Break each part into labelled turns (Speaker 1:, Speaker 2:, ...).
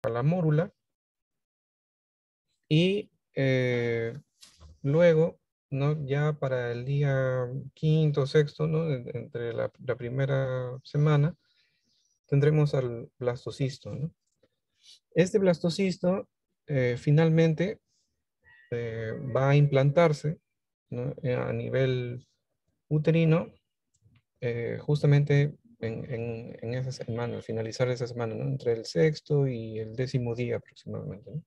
Speaker 1: a la mórula y luego, ¿no? Ya para el día quinto, sexto, ¿no? Entre la primera semana, tendremos al blastocisto, ¿no? Este blastocisto finalmente va a implantarse, ¿no? A nivel uterino, justamente en esa semana, al finalizar esa semana, ¿no? Entre el sexto y el décimo día aproximadamente, ¿no?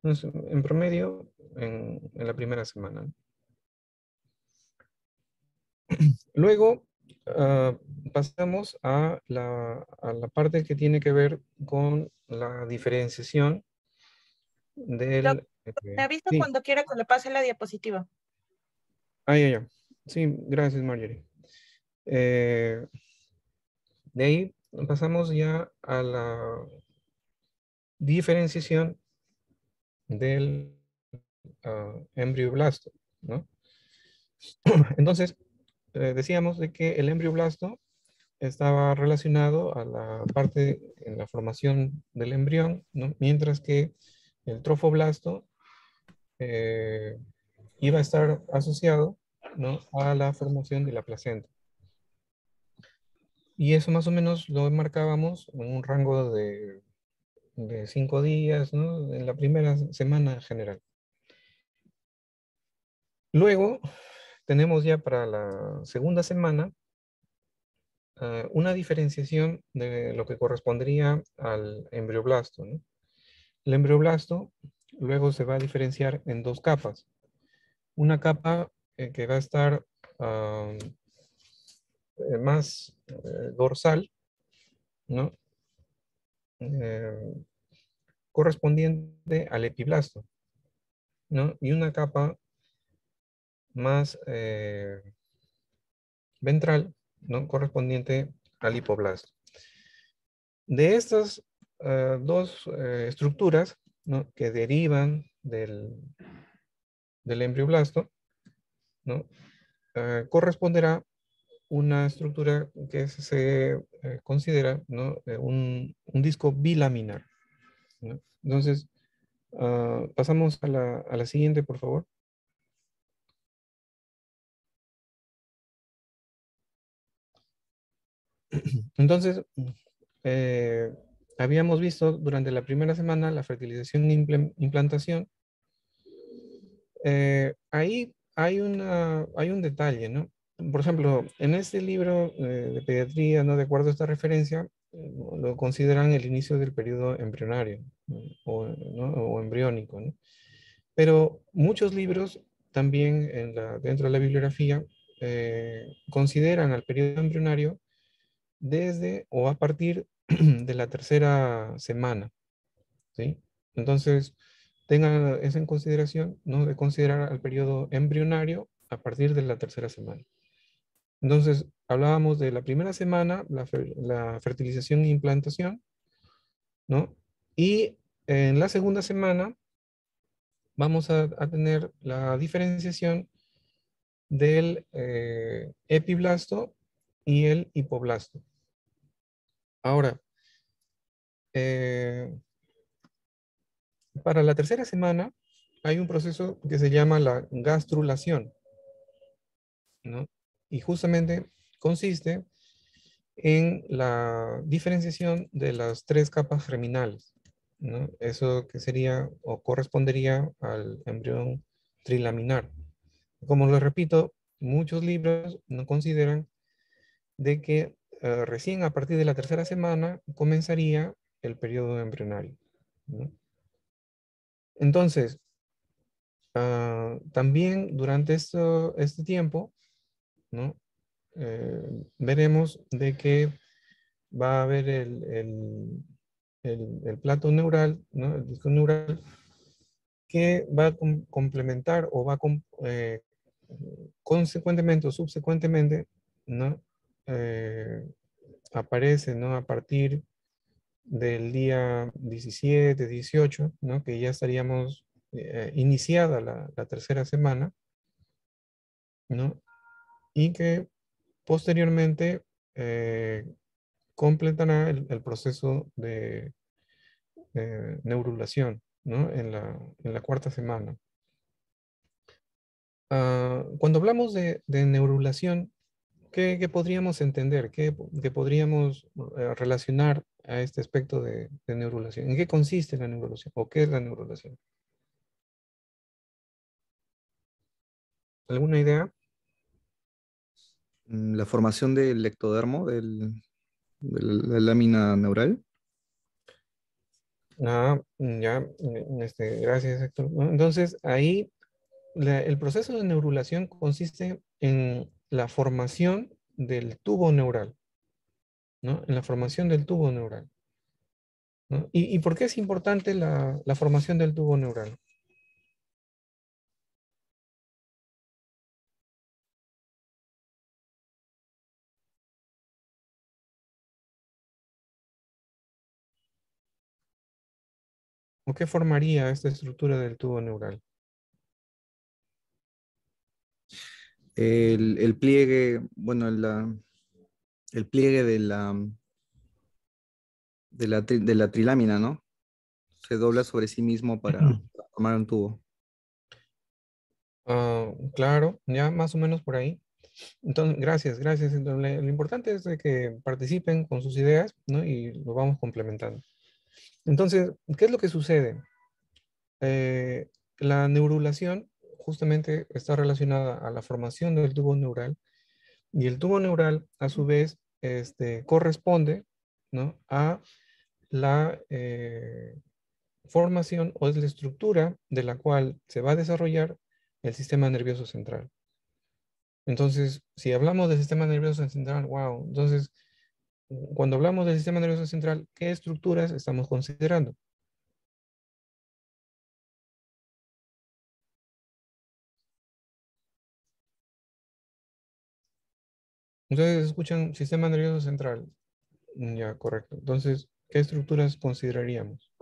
Speaker 1: Entonces, en promedio, en la primera semana, ¿no? Luego, ah, pasamos a la parte que tiene que ver con la diferenciación
Speaker 2: Doc,
Speaker 1: del...
Speaker 2: me avisa
Speaker 1: sí,
Speaker 2: cuando quiera que le pase la diapositiva.
Speaker 1: ya, ya. Sí, gracias, Marjorie. Eh, de ahí pasamos ya a la diferenciación del embrioblasto, ¿no? Entonces, decíamos de que el embrioblasto estaba relacionado a la parte en la formación del embrión, ¿no? Mientras que el trofoblasto eh, iba a estar asociado, ¿no? A la formación de la placenta. Y eso más o menos lo marcábamos en un rango de 5 días, ¿no? En la primera semana en general. Luego tenemos ya para la segunda semana una diferenciación de lo que correspondería al embrioblasto, ¿no? El embrioblasto luego se va a diferenciar en dos capas. Una capa que va a estar más dorsal, ¿no? Eh, correspondiente al epiblasto, ¿no? Y una capa más ventral, ¿no? Correspondiente al hipoblasto. De estas dos estructuras, ¿no? Que derivan del embrioblasto, ¿no? Corresponderá una estructura que se considera, ¿no? Un disco bilaminar, ¿no? Entonces, pasamos a la siguiente, por favor. Entonces, eh, habíamos visto durante la primera semana la fertilización e implantación. Ahí hay un detalle, ¿no? Por ejemplo, en este libro de pediatría, ¿no? De acuerdo a esta referencia, lo consideran el inicio del periodo embrionario, ¿no? ¿no? O embriónico, ¿no? Pero muchos libros también dentro de la bibliografía consideran al periodo embrionario desde o a partir de la tercera semana, ¿sí? Entonces, tengan eso en consideración, ¿no? De considerar al periodo embrionario a partir de la tercera semana. Entonces, hablábamos de la primera semana, la fertilización e implantación, ¿no? Y en la segunda semana vamos a tener la diferenciación del epiblasto y el hipoblasto. Ahora, eh, para la tercera semana hay un proceso que se llama la gastrulación, ¿no? Y justamente consiste en la diferenciación de las tres capas germinales, ¿no? Eso que sería o correspondería al embrión trilaminar. Como lo repito, muchos libros no consideran de que recién a partir de la tercera semana comenzaría el periodo embrionario, ¿no? Entonces, también durante este tiempo, ¿no? Eh, veremos de que va a haber el plato neural, ¿no? El disco neural, que va a complementar o va a consecuentemente o subsecuentemente, ¿no? Eh, aparece, ¿no? A partir del día 17, 18, ¿no? Que ya estaríamos iniciada la tercera semana, ¿no? Y que posteriormente completará el proceso neurulación, ¿no? En la cuarta semana. Cuando hablamos de neurulación, ¿qué podríamos entender? ¿Qué podríamos relacionar a este aspecto de neurulación? ¿En qué consiste la neurulación? ¿O qué es la neurulación? ¿Alguna idea?
Speaker 3: La formación del ectodermo, de la lámina neural.
Speaker 1: Ya, gracias, Héctor. ¿No? Entonces, ahí el proceso de neurulación consiste en la formación del tubo neural, ¿no? En la formación del tubo neural, ¿no? ¿Y por qué es importante la formación del tubo neural? ¿O qué formaría esta estructura del tubo neural?
Speaker 3: El pliegue, bueno, el pliegue de la trilámina, ¿no? Se dobla sobre sí mismo para formar un tubo.
Speaker 1: Claro, ya más o menos por ahí. Entonces, gracias. Entonces, lo importante es de que participen con sus ideas, ¿no? Y lo vamos complementando. Entonces, ¿qué es lo que sucede? La neurulación justamente está relacionada a la formación del tubo neural y el tubo neural a su vez corresponde, ¿no? A la formación o es la estructura de la cual se va a desarrollar el sistema nervioso central. Entonces, si hablamos del sistema nervioso central, wow, entonces, cuando hablamos del sistema nervioso central, ¿qué estructuras estamos considerando? Ustedes escuchan sistema nervioso central. Ya, correcto. Entonces, ¿qué estructuras consideraríamos?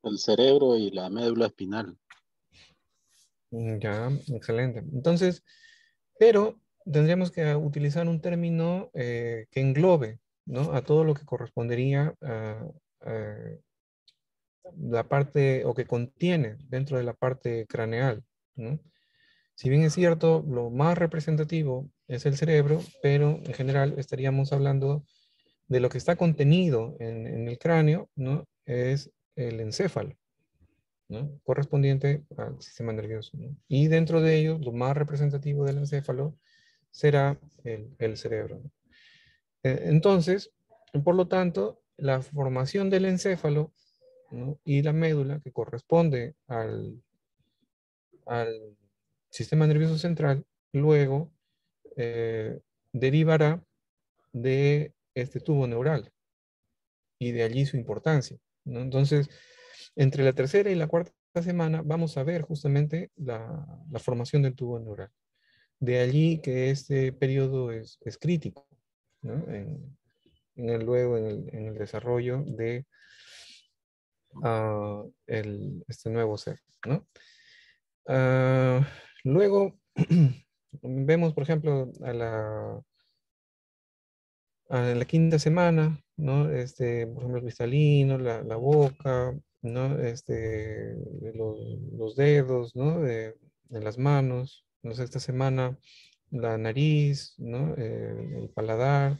Speaker 4: El cerebro y la médula espinal.
Speaker 1: Ya, excelente. Entonces, pero tendríamos que utilizar un término que englobe, ¿no? A todo lo que correspondería a la parte o que contiene dentro de la parte craneal, ¿no? Si bien es cierto, lo más representativo es el cerebro, pero en general estaríamos hablando de lo que está contenido en el cráneo, ¿no? Es el encéfalo, ¿no? Correspondiente al sistema nervioso, ¿no? Y dentro de ello, lo más representativo del encéfalo será el cerebro, ¿no? Entonces, por lo tanto, la formación del encéfalo, ¿no? Y la médula que corresponde al sistema nervioso central, luego derivará de este tubo neural y de allí su importancia, ¿no? Entonces, entre la tercera y la cuarta semana vamos a ver justamente la formación del tubo neural. De allí que este periodo es crítico, ¿no? Luego en el desarrollo de este nuevo ser, ¿no? Ah, luego vemos, por ejemplo, a la quinta semana, ¿no? Por ejemplo, el cristalino, la boca, ¿no? Los, los dedos, ¿no? De las manos. La sexta semana, la nariz, ¿no? El paladar.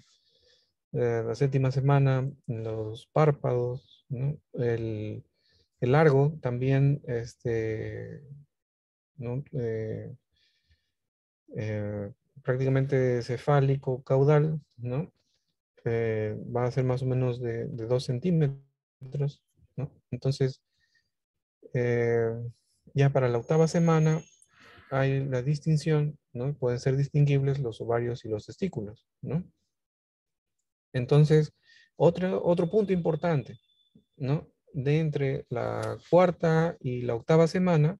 Speaker 1: La séptima semana, los párpados, ¿no? El largo también, ¿no? Eh, prácticamente cefálico, caudal, ¿no? Va a ser más o menos de 2 centímetros, ¿no? Entonces, eh, ya para la octava semana hay la distinción, ¿no? Pueden ser distinguibles los ovarios y los testículos, ¿no? Entonces, otro punto importante, ¿no? De entre la cuarta y la octava semana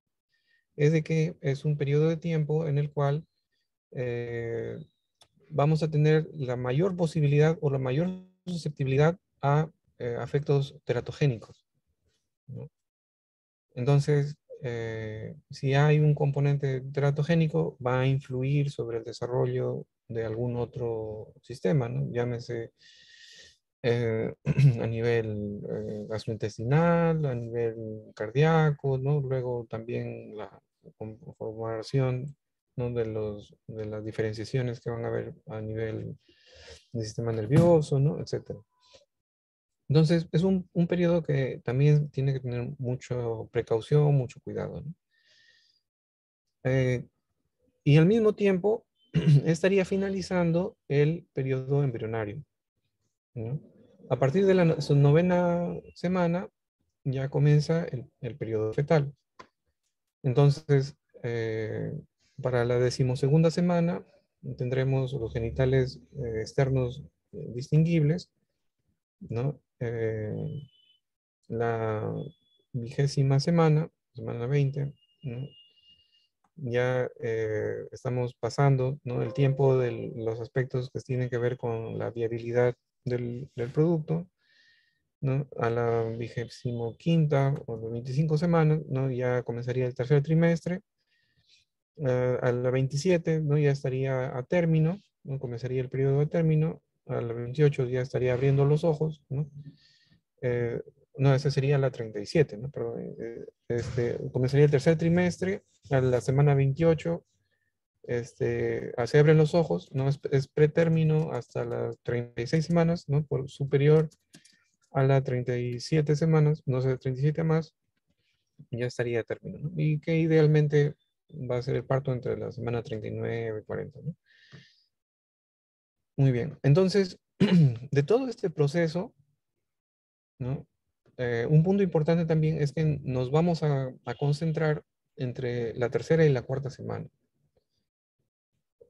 Speaker 1: es de que es un periodo de tiempo en el cual eh, vamos a tener la mayor posibilidad o la mayor susceptibilidad a afectos teratogénicos, ¿no? Entonces, si hay un componente teratogénico, va a influir sobre el desarrollo de algún otro sistema, ¿no? Llámese a nivel gastrointestinal, a nivel cardíaco, ¿no? Luego también la conformación, ¿no? de las diferenciaciones que van a haber a nivel del sistema nervioso, ¿no? Etcétera. Entonces, es un periodo que también tiene que tener mucha precaución, mucho cuidado, ¿no? Y al mismo tiempo, estaría finalizando el periodo embrionario, ¿no? A partir de la su novena semana, ya comienza el periodo fetal. Entonces, para la decimosegunda semana, tendremos los genitales externos distinguibles, ¿no? La 20ª semana, semana 20, ¿no? Ya estamos pasando, ¿no? El tiempo de los aspectos que tienen que ver con la viabilidad del producto, ¿no? A la 25ª o las 25 semanas, ¿no? Ya comenzaría el tercer trimestre. A la 27, ¿no? Ya estaría a término, ¿no? Comenzaría el periodo de término. A la 28 ya estaría abriendo los ojos, ¿no? Eh, no, esa sería la 37, ¿no? Perdón, comenzaría el tercer trimestre. A la semana 28 se abren los ojos, ¿no? Es pretérmino hasta las 36 semanas, ¿no? Por superior a las 37 semanas, no sé, 37 más, ya estaría a término, ¿no? Y que idealmente va a ser el parto entre la semana 39 y 40, ¿no? Muy bien. Entonces, de todo este proceso, ¿no? Un punto importante también es que nos vamos a concentrar entre la tercera y la cuarta semana.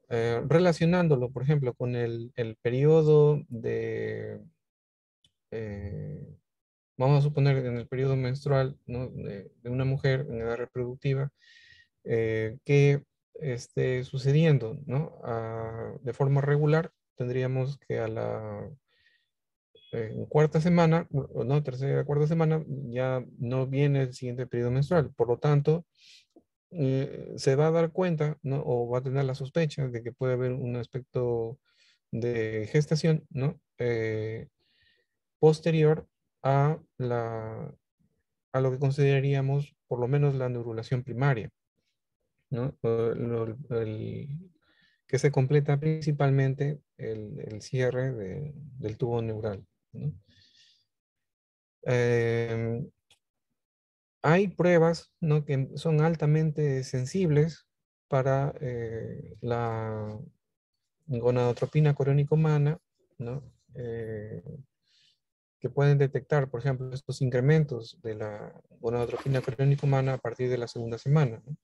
Speaker 1: Relacionándolo, por ejemplo, con el periodo de, vamos a suponer en el periodo menstrual, ¿no? de una mujer en edad reproductiva, que esté sucediendo, ¿no? De forma regular, tendríamos que a la cuarta semana, o no, tercera, cuarta semana, ya no viene el siguiente periodo menstrual. Por lo tanto, se va a dar cuenta, ¿no? O va a tener la sospecha de que puede haber un aspecto de gestación, ¿no? Posterior a, a lo que consideraríamos por lo menos la neurulación primaria, ¿no? Que se completa principalmente el cierre del tubo neural, ¿no? Hay pruebas, ¿no? que son altamente sensibles para la gonadotropina coriónica humana, ¿no? Que pueden detectar, por ejemplo, estos incrementos de la gonadotropina coriónica humana a partir de la segunda semana, ¿no?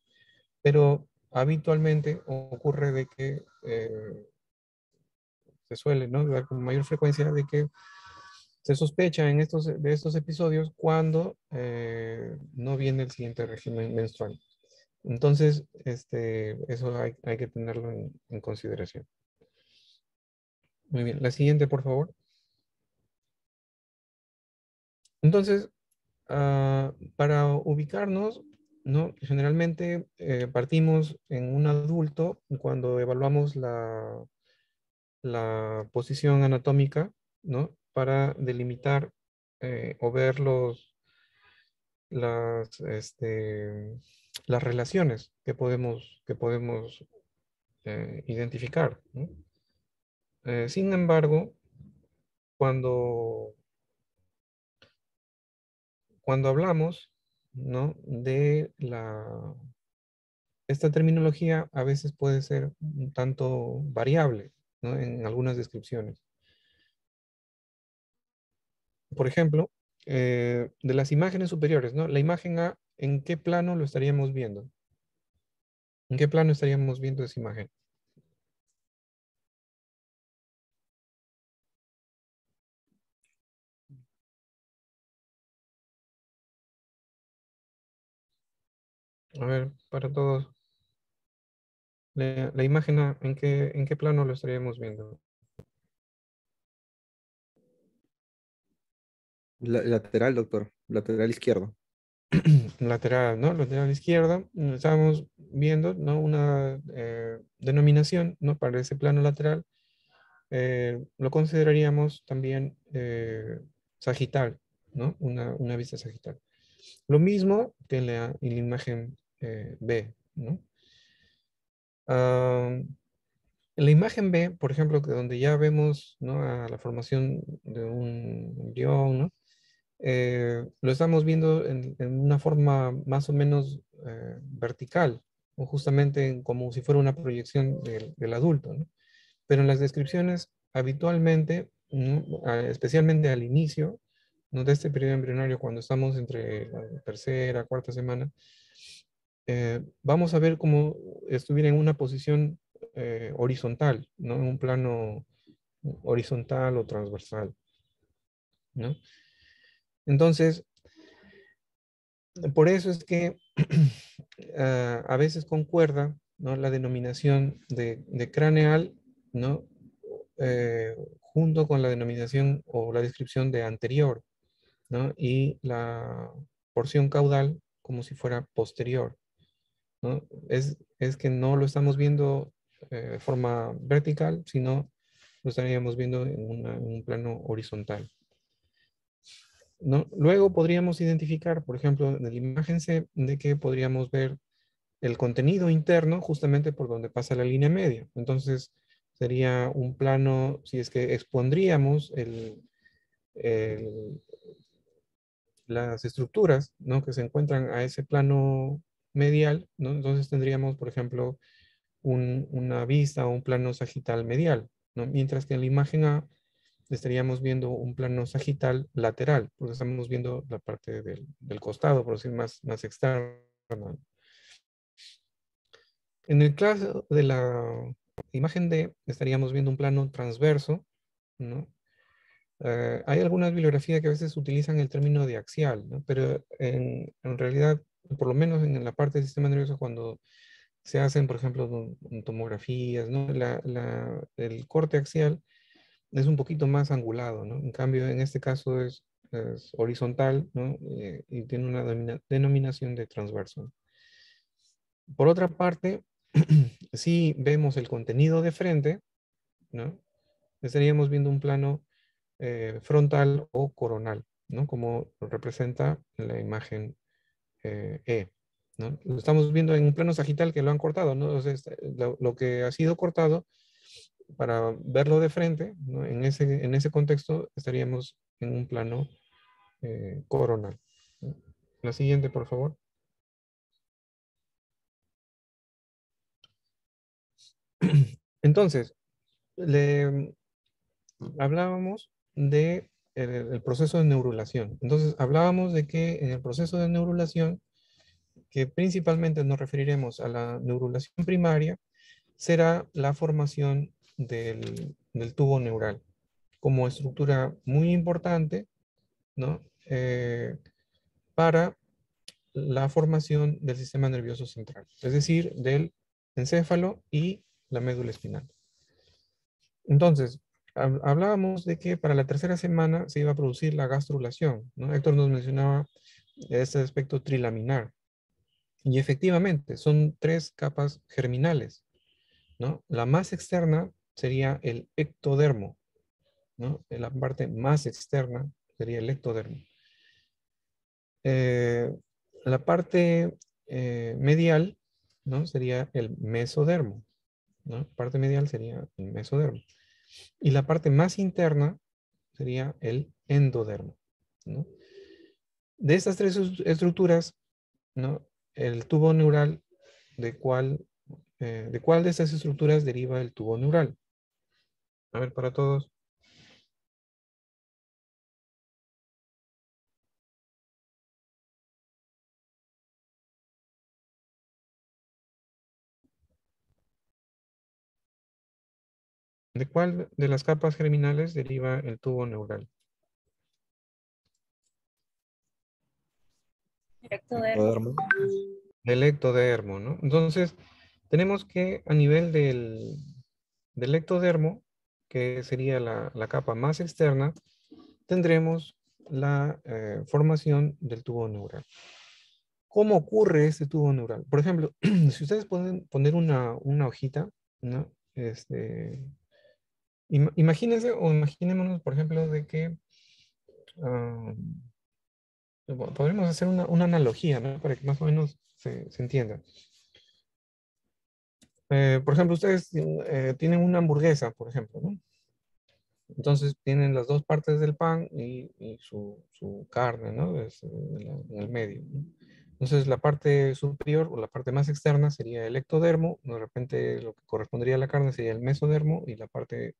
Speaker 1: Pero habitualmente ocurre de que se suele, ¿no? dar con mayor frecuencia de que se sospecha de estos episodios cuando no viene el siguiente régimen menstrual. Entonces, eso hay que tenerlo en consideración. Muy bien, la siguiente, por favor. Entonces, para ubicarnos, ¿no? Generalmente partimos en un adulto cuando evaluamos la posición anatómica, ¿no? Para delimitar o ver las relaciones que podemos identificar, ¿no? Sin embargo, cuando, cuando hablamos, ¿no? Esta terminología a veces puede ser un tanto variable, ¿no? En algunas descripciones. Por ejemplo, de las imágenes superiores, ¿no? La imagen A, ¿en qué plano lo estaríamos viendo? ¿En qué plano estaríamos viendo esa imagen? A ver, para todos. La imagen A, en qué plano lo estaríamos viendo?
Speaker 3: Lateral, doctor. Lateral izquierdo.
Speaker 1: Lateral, ¿no? Lateral izquierdo. Estamos viendo, ¿no? Una denominación, ¿no? Para ese plano lateral lo consideraríamos también sagital, ¿no? Una vista sagital. Lo mismo que en la imagen B, ¿no? Ah, en la imagen B, por ejemplo, que donde ya vemos, ¿no?, a la formación de un embrión, ¿no? Lo estamos viendo en una forma más o menos vertical, o justamente como si fuera una proyección del adulto, ¿no? Pero en las descripciones, habitualmente, ¿no?, especialmente al inicio, ¿no?, de este periodo embrionario, cuando estamos entre la tercera, cuarta semana, vamos a ver como estuviera en una posición horizontal, ¿no? En un plano horizontal o transversal, ¿no? Entonces, por eso es que a veces concuerda, ¿no?, la denominación de craneal, ¿no?, junto con la denominación o la descripción de anterior, ¿no?, y la porción caudal como si fuera posterior, ¿no? Es que no lo estamos viendo de forma vertical, sino lo estaríamos viendo en un plano horizontal, ¿no? Luego podríamos identificar, por ejemplo, en la imagen C, de que podríamos ver el contenido interno justamente por donde pasa la línea media. Entonces, sería un plano, si es que expondríamos el- las estructuras, ¿no?, que se encuentran a ese plano medial, ¿no? Entonces tendríamos, por ejemplo, una vista o un plano sagital medial, ¿no? Mientras que en la imagen A estaríamos viendo un plano sagital lateral, porque estamos viendo la parte del costado, por decir más externa. En el caso de la imagen D, estaríamos viendo un plano transverso, ¿no? Hay algunas bibliografías que a veces utilizan el término de axial, ¿no? Pero en realidad, por lo menos en la parte del sistema nervioso, cuando se hacen, por ejemplo, tomografías, ¿no?, el corte axial es un poquito más angulado, ¿no? En cambio, en este caso es horizontal, ¿no? Y tiene una denominación de transverso. Por otra parte, si vemos el contenido de frente, ¿no?, estaríamos viendo un plano frontal o coronal, ¿no?, como lo representa en la imagen E, ¿no? Lo estamos viendo en un plano sagital que lo han cortado, ¿no? O sea, lo que ha sido cortado, para verlo de frente, ¿no?, en ese contexto estaríamos en un plano coronal, ¿no? La siguiente, por favor. Entonces, hablábamos de el proceso de neurulación. Entonces, hablábamos de que en el proceso de neurulación, que principalmente nos referiremos a la neurulación primaria, será la formación del tubo neural como estructura muy importante, ¿no?, para la formación del sistema nervioso central, es decir, del encéfalo y la médula espinal. Entonces, hablábamos de que para la tercera semana se iba a producir la gastrulación, ¿no? Héctor nos mencionaba este aspecto trilaminar. Y efectivamente, son 3 capas germinales, ¿no? La más externa sería el ectodermo, ¿no? La parte más externa sería el ectodermo. La parte medial, ¿no?, sería el mesodermo, ¿no? Parte medial sería el mesodermo. Y la parte más interna sería el endodermo, ¿no? De estas 3 estructuras, ¿no?, el tubo neural, ¿de cuál de estas estructuras deriva el tubo neural? A ver, para todos. ¿De cuál de las capas germinales deriva el tubo neural?
Speaker 2: Ectodermo.
Speaker 1: Del ectodermo, ¿no? Entonces, tenemos que a nivel del ectodermo, que sería la capa más externa, tendremos la formación del tubo neural. ¿Cómo ocurre este tubo neural? Por ejemplo, si ustedes pueden poner una hojita, ¿no?, Imagínense o imaginémonos, por ejemplo, de que ah, podríamos hacer una analogía, ¿no? Para que más o menos se entienda. Por ejemplo, ustedes tienen una hamburguesa, por ejemplo, ¿no? Entonces tienen las dos partes del pan y su carne, ¿no? En el medio, ¿no? Entonces la parte superior o la parte más externa sería el ectodermo, de repente lo que correspondería a la carne sería el mesodermo y la parte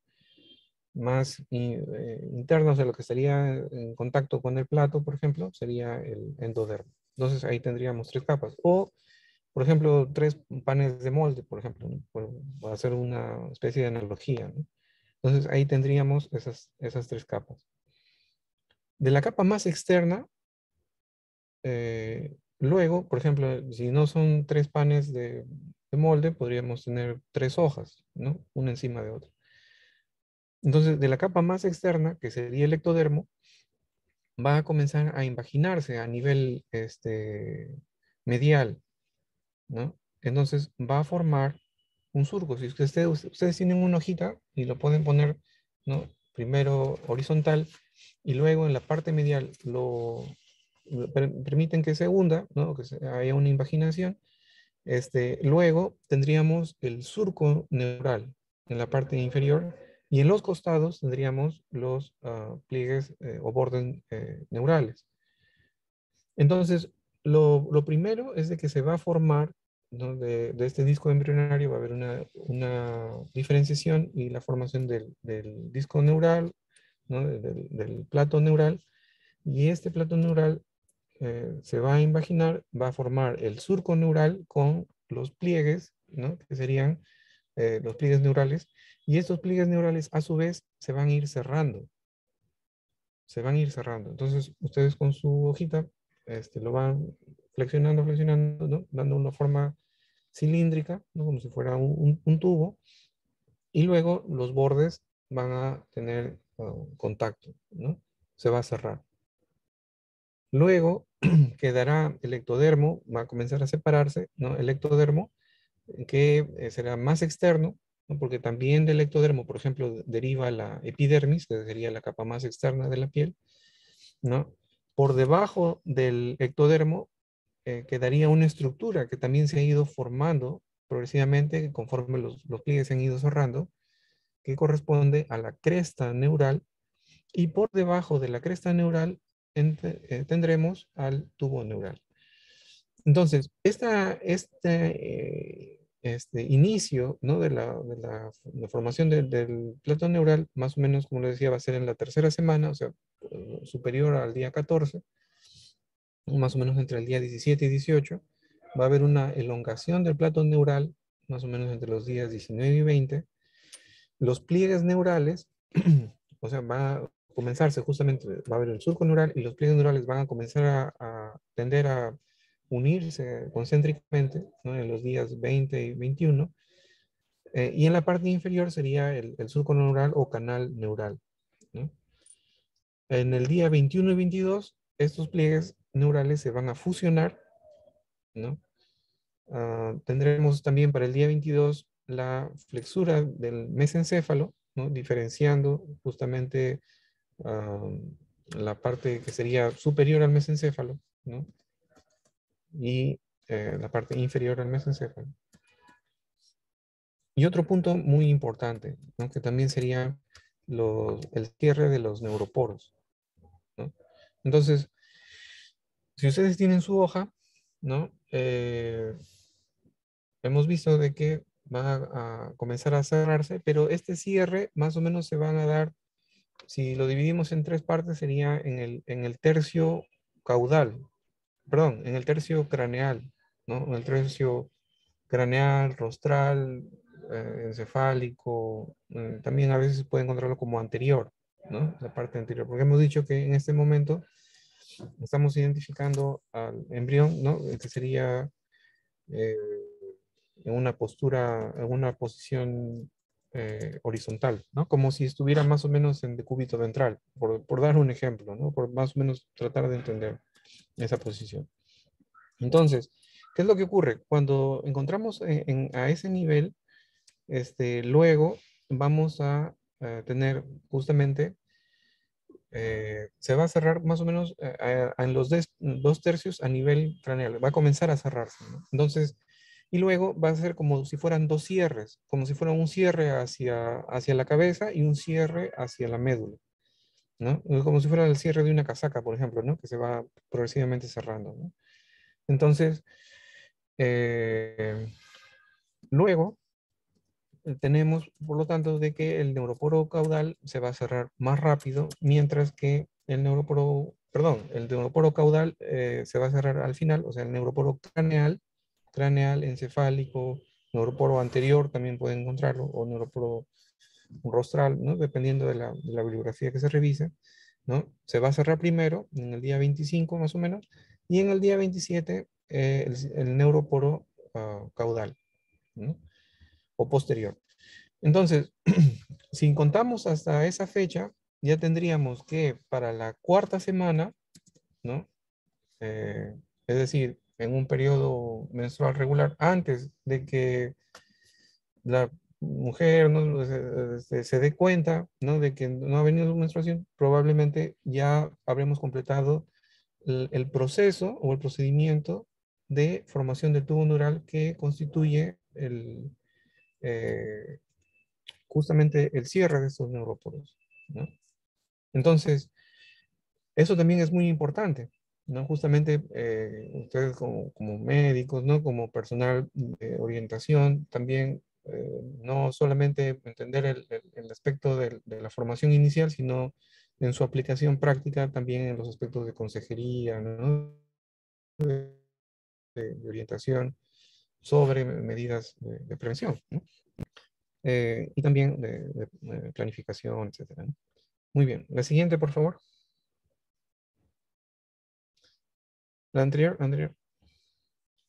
Speaker 1: más interna, o sea, lo que estaría en contacto con el plato, por ejemplo, sería el endodermo. Entonces ahí tendríamos tres capas. O, por ejemplo, tres panes de molde, por ejemplo, ¿no? Para hacer una especie de analogía, ¿no? Entonces ahí tendríamos esas tres capas. De la capa más externa, luego, por ejemplo, si no son tres panes de molde, podríamos tener tres hojas, ¿no? Una encima de otra. Entonces, de la capa más externa, que sería el ectodermo, va a comenzar a invaginarse a nivel medial, ¿no? Entonces va a formar un surco. Si ustedes tienen una hojita y lo pueden poner, ¿no? Primero horizontal y luego en la parte medial permiten que se hunda, ¿no? Que haya una invaginación. Luego tendríamos el surco neural en la parte inferior y en los costados tendríamos los pliegues o bordes neurales. Entonces, lo primero es de que se va a formar, ¿no? De este disco embrionario va a haber una diferenciación y la formación del disco neural, ¿no? Del plato neural, y este plato neural se va a invaginar, va a formar el surco neural con los pliegues, ¿no? Que serían los pliegues neurales, y estos pliegues neurales a su vez se van a ir cerrando, se van a ir cerrando. Entonces, ustedes con su hojita lo van flexionando, flexionando, ¿no? Dando una forma cilíndrica, ¿no? Como si fuera un tubo, y luego los bordes van a tener contacto, ¿no? Se va a cerrar. Luego quedará el ectodermo, va a comenzar a separarse, ¿no? El ectodermo, que será más externo, ¿no? Porque también del ectodermo, por ejemplo, deriva la epidermis, que sería la capa más externa de la piel, ¿no? Por debajo del ectodermo quedaría una estructura que también se ha ido formando progresivamente conforme los pliegues se han ido cerrando, que corresponde a la cresta neural, y por debajo de la cresta neural tendremos al tubo neural. Entonces, este inicio, ¿no? de la formación del plato neural, más o menos, como les decía, va a ser en la tercera semana, o sea, superior al día 14, más o menos entre el día 17 y 18. Va a haber una elongación del plato neural, más o menos entre los días 19 y 20. Los pliegues neurales, o sea, va a comenzarse justamente, va a haber el surco neural y los pliegues neurales van a comenzar a tender a unirse concéntricamente, ¿no? En los días 20 y 21. Y en la parte inferior sería el surco neural o canal neural, ¿no? En el día 21 y 22, estos pliegues neurales se van a fusionar, ¿no? Tendremos también para el día 22 la flexura del mesencéfalo, ¿no? Diferenciando justamente la parte que sería superior al mesencéfalo, ¿no? Y la parte inferior al mesencéfalo. Y otro punto muy importante, ¿no? Que también sería el cierre de los neuroporos, ¿no? Entonces, si ustedes tienen su hoja, ¿no? Hemos visto de que va a comenzar a cerrarse, pero este cierre más o menos se van a dar, si lo dividimos en tres partes, sería en el tercio caudal, perdón, en el tercio craneal, ¿no? En el tercio craneal, rostral, encefálico, también a veces puede encontrarlo como anterior, ¿no? La parte anterior, porque hemos dicho que en este momento estamos identificando al embrión, ¿no? Que sería eh, en una postura, en una posición horizontal, ¿no? Como si estuviera más o menos en decúbito ventral, por dar un ejemplo, ¿no? Por más o menos tratar de entender esa posición. Entonces, ¿qué es lo que ocurre? Cuando encontramos a ese nivel, luego vamos a tener justamente, se va a cerrar más o menos en los 2/3 a nivel craneal, va a comenzar a cerrarse, ¿no? Entonces, y luego va a ser como si fueran dos cierres, como si fuera un cierre hacia la cabeza y un cierre hacia la médula, ¿no? Como si fuera el cierre de una casaca, por ejemplo, ¿no? Que se va progresivamente cerrando, ¿no? Entonces, eh, luego tenemos, por lo tanto, de que el neuroporo caudal se va a cerrar más rápido, mientras que el neuroporo, perdón, el neuroporo caudal se va a cerrar al final, o sea, el neuroporo craneal, encefálico, neuroporo anterior también pueden encontrarlo, o neuroporo rostral, ¿no? Dependiendo de la bibliografía que se revise, ¿no? Se va a cerrar primero, en el día 25 más o menos, y en el día 27 el neuroporo caudal, ¿no? O posterior. Entonces, si contamos hasta esa fecha, ya tendríamos que para la cuarta semana, ¿no? Es decir, en un periodo menstrual regular, antes de que la mujer, ¿no? se dé cuenta, ¿no? De que no ha venido su menstruación, probablemente ya habremos completado el proceso o el procedimiento de formación del tubo neural que constituye eh, justamente el cierre de estos neuróporos, ¿no? Entonces, eso también es muy importante, ¿no? Justamente ustedes como médicos, ¿no? Como personal de orientación, también no solamente entender el aspecto de la formación inicial, sino en su aplicación práctica también en los aspectos de consejería, ¿no? De orientación sobre medidas de prevención, ¿no? Y también de planificación, etcétera, ¿no? Muy bien. La siguiente, por favor. La anterior, anterior.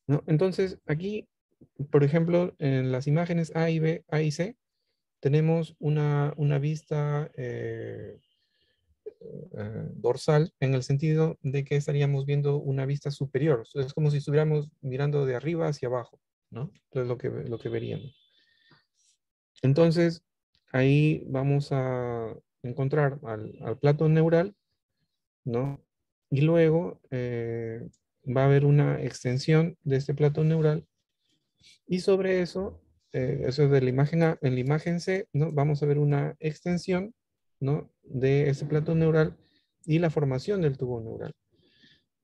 Speaker 1: ¿No? Entonces, aquí, por ejemplo, en las imágenes A y B, A y C, tenemos una vista dorsal en el sentido de que estaríamos viendo una vista superior. Es como si estuviéramos mirando de arriba hacia abajo, ¿no? Entonces, lo que veríamos. Entonces, ahí vamos a encontrar al plato neural, ¿no? Y luego va a haber una extensión de este plato neural y sobre eso es de la imagen A, en la imagen C, ¿no? Vamos a ver una extensión, ¿no? De ese plato neural y la formación del tubo neural.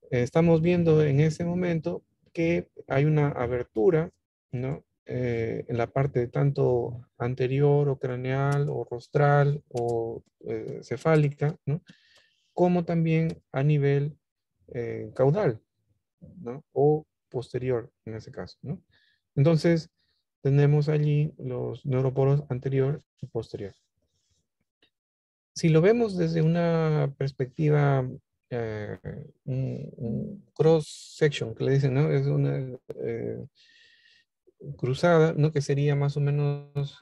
Speaker 1: Estamos viendo en ese momento que hay una abertura, ¿no? En la parte tanto anterior o craneal o rostral o cefálica, ¿no? Como también a nivel caudal, ¿no? O posterior en ese caso, ¿no? Entonces, tenemos allí los neuroporos anterior y posterior. Si lo vemos desde una perspectiva, eh, un cross section, que le dicen, ¿no? Es una cruzada, ¿no? Que sería más o menos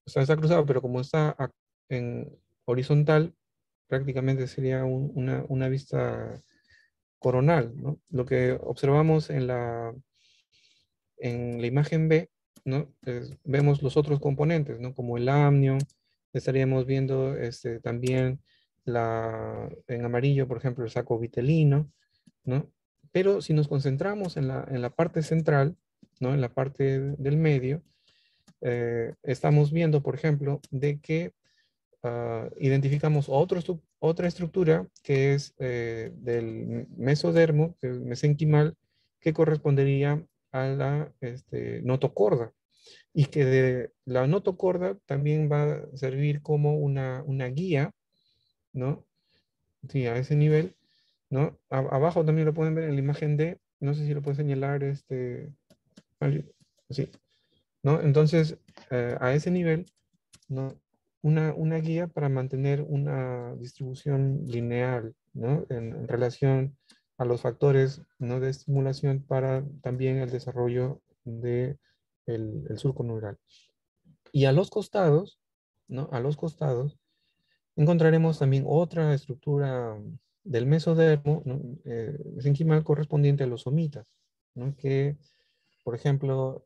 Speaker 1: o sea, está cruzado, pero como está en horizontal, prácticamente sería una vista coronal, ¿no? Lo que observamos en la imagen B, ¿no? Vemos los otros componentes, ¿no? Como el amnio, estaríamos viendo también en amarillo, por ejemplo, el saco vitelino, ¿no? Pero si nos concentramos en la parte central, ¿no? En la parte del medio, estamos viendo, por ejemplo, de que identificamos otra estructura que es del mesodermo, que es mesenquimal, que correspondería a la notocorda. Y que de la notocorda también va a servir como una guía, ¿no? Sí, a ese nivel, ¿no? Abajo también lo pueden ver en la imagen D, no sé si lo puedo señalar, sí, ¿no? Entonces, a ese nivel, ¿no? Una guía para mantener una distribución lineal, ¿no? En relación a los factores, ¿no? De estimulación para también el desarrollo de el surco neural. Y a los costados, ¿no? A los costados encontraremos también otra estructura del mesodermo, ¿no? Mesenquimal correspondiente a los somitas, ¿no? Que, por ejemplo,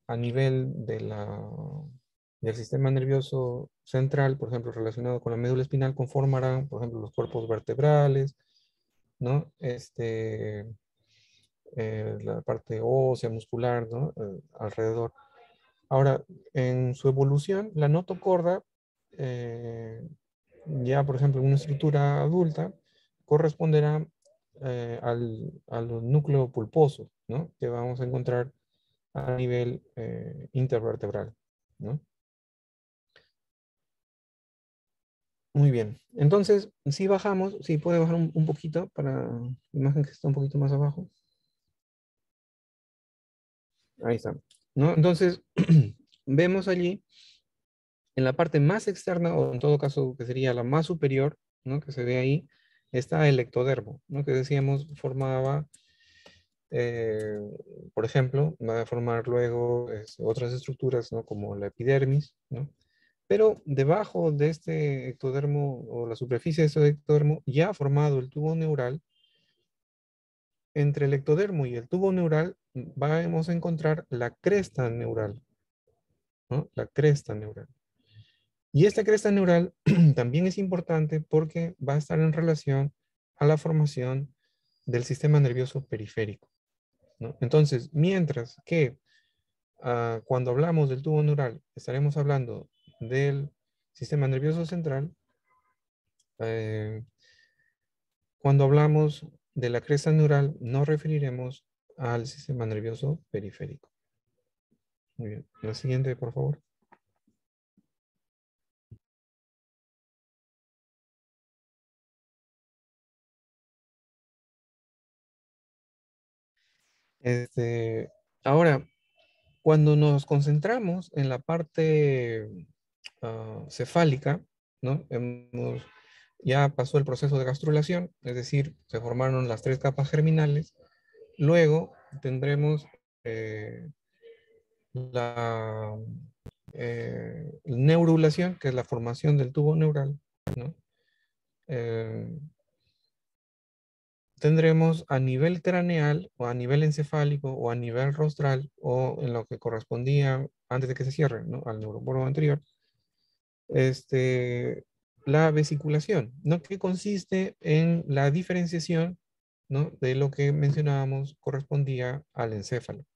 Speaker 1: a nivel del sistema nervioso central, por ejemplo, relacionado con la médula espinal, conformarán, por ejemplo, los cuerpos vertebrales, ¿no? La parte ósea, muscular, ¿no? Alrededor. Ahora, en su evolución, la notocorda, ya por ejemplo, en una estructura adulta, corresponderá al núcleo pulposo, ¿no? Que vamos a encontrar a nivel intervertebral, ¿no? Muy bien. Entonces, si bajamos, si puede bajar un poquito para la imagen que está un poquito más abajo. Ahí está, ¿no? Entonces, vemos allí en la parte más externa, o en todo caso que sería la más superior, ¿no? Que se ve ahí, está el ectodermo, ¿no? Que decíamos formaba, eh, por ejemplo, va a formar luego otras estructuras, ¿no? Como la epidermis, ¿no? Pero debajo de este ectodermo, o la superficie de este ectodermo, ya ha formado el tubo neural. Entre el ectodermo y el tubo neural vamos a encontrar la cresta neural, ¿no? La cresta neural. Y esta cresta neural también es importante porque va a estar en relación a la formación del sistema nervioso periférico, ¿no? Entonces, mientras que cuando hablamos del tubo neural estaremos hablando del sistema nervioso central, eh, cuando hablamos de la cresta neural nos referiremos al sistema nervioso periférico. Muy bien. La siguiente, por favor. Ahora, cuando nos concentramos en la parte cefálica, ¿no? Ya pasó el proceso de gastrulación, es decir, se formaron las 3 capas germinales. Luego tendremos la neurulación, que es la formación del tubo neural, ¿no? Tendremos a nivel craneal o a nivel encefálico o a nivel rostral o en lo que correspondía antes de que se cierre, ¿no? Al neurobordo anterior, la vesiculación, ¿no? Que consiste en la diferenciación, ¿no? De lo que mencionábamos correspondía al encéfalo.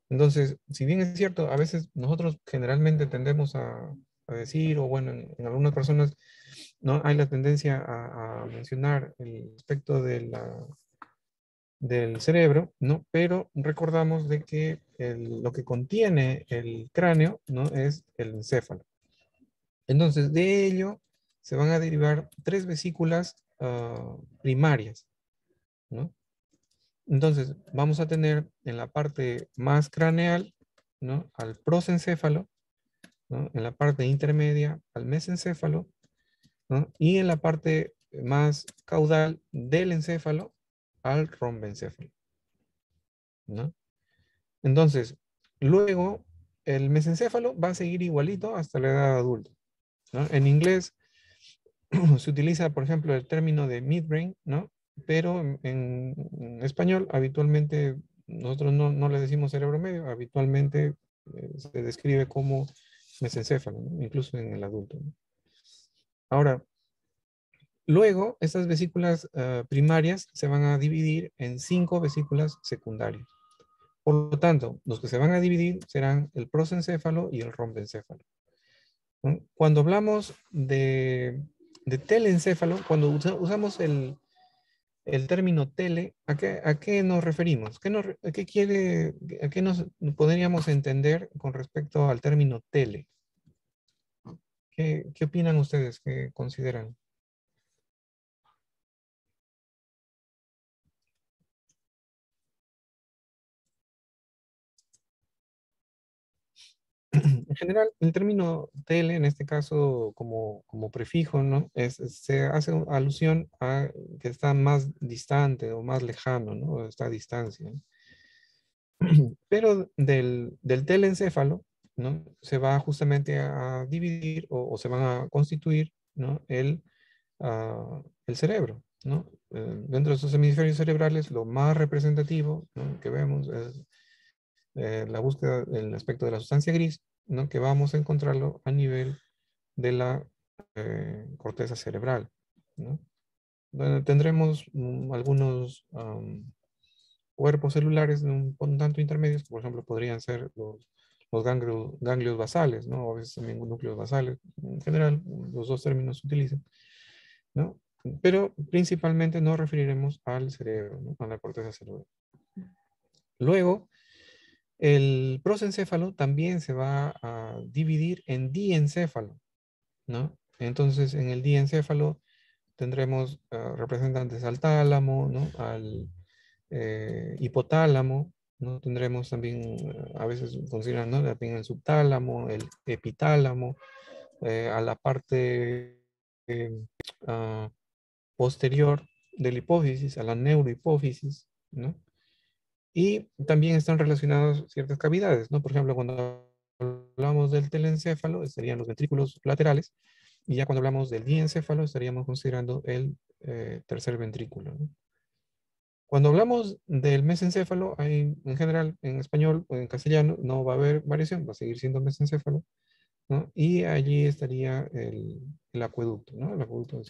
Speaker 1: Entonces, si bien es cierto, a veces nosotros generalmente tendemos a decir, o bueno, en algunas personas, ¿no? Hay la tendencia a mencionar el aspecto de del cerebro, ¿no? Pero recordamos de que lo que contiene el cráneo, ¿no? Es el encéfalo. Entonces, de ello se van a derivar 3 vesículas primarias, ¿no? Entonces, vamos a tener en la parte más craneal, ¿no? Al prosencéfalo, ¿no? En la parte intermedia al mesencéfalo, ¿no? Y en la parte más caudal del encéfalo al rombencéfalo, ¿no? Entonces, luego el mesencéfalo va a seguir igualito hasta la edad adulta, ¿no? En inglés se utiliza, por ejemplo, el término de midbrain, ¿no? Pero en español habitualmente nosotros no le decimos cerebro medio, habitualmente se describe como mesencéfalo, ¿no? Incluso en el adulto, ¿no? Ahora, luego estas vesículas primarias se van a dividir en 5 vesículas secundarias. Por lo tanto, los que se van a dividir serán el prosencéfalo y el rombencéfalo, ¿no? Cuando hablamos de telencéfalo, cuando usamos el término tele, ¿a qué nos referimos? ¿A qué nos podríamos entender con respecto al término tele? ¿Qué opinan ustedes? ¿Qué consideran? En general, el término tele, en este caso como prefijo, ¿no? Se hace alusión a que está más distante o más lejano, ¿no? Está a distancia, ¿no? Pero del telencéfalo, ¿no? Se va justamente a dividir o se van a constituir, ¿no? El cerebro, ¿no? Dentro de esos hemisferios cerebrales, lo más representativo, ¿no? Que vemos es la búsqueda del aspecto de la sustancia gris, ¿no? Que vamos a encontrarlo a nivel de la corteza cerebral, ¿no? Donde tendremos algunos cuerpos celulares un tanto intermedios, por ejemplo, podrían ser los ganglios basales, ¿no? O a veces también núcleos basales. En general, los dos términos se utilizan, ¿no? Pero principalmente nos referiremos al cerebro, ¿no? A la corteza cerebral. Luego, el prosencéfalo también se va a dividir en diencéfalo, ¿no? Entonces, en el diencéfalo tendremos representantes al tálamo, ¿no? Al hipotálamo, ¿no? Tendremos también, a veces consideran, ¿no? También el subtálamo, el epitálamo, a la parte ah, posterior de la hipófisis, a la neurohipófisis, ¿no? Y también están relacionados ciertas cavidades, ¿no? Por ejemplo, cuando hablamos del telencéfalo, estarían los ventrículos laterales, y ya cuando hablamos del diencéfalo, estaríamos considerando el tercer ventrículo, ¿no? Cuando hablamos del mesencéfalo, hay, en general, en español o en castellano, no va a haber variación, va a seguir siendo mesencéfalo, ¿no? Y allí estaría el acueducto, ¿no? El acueducto.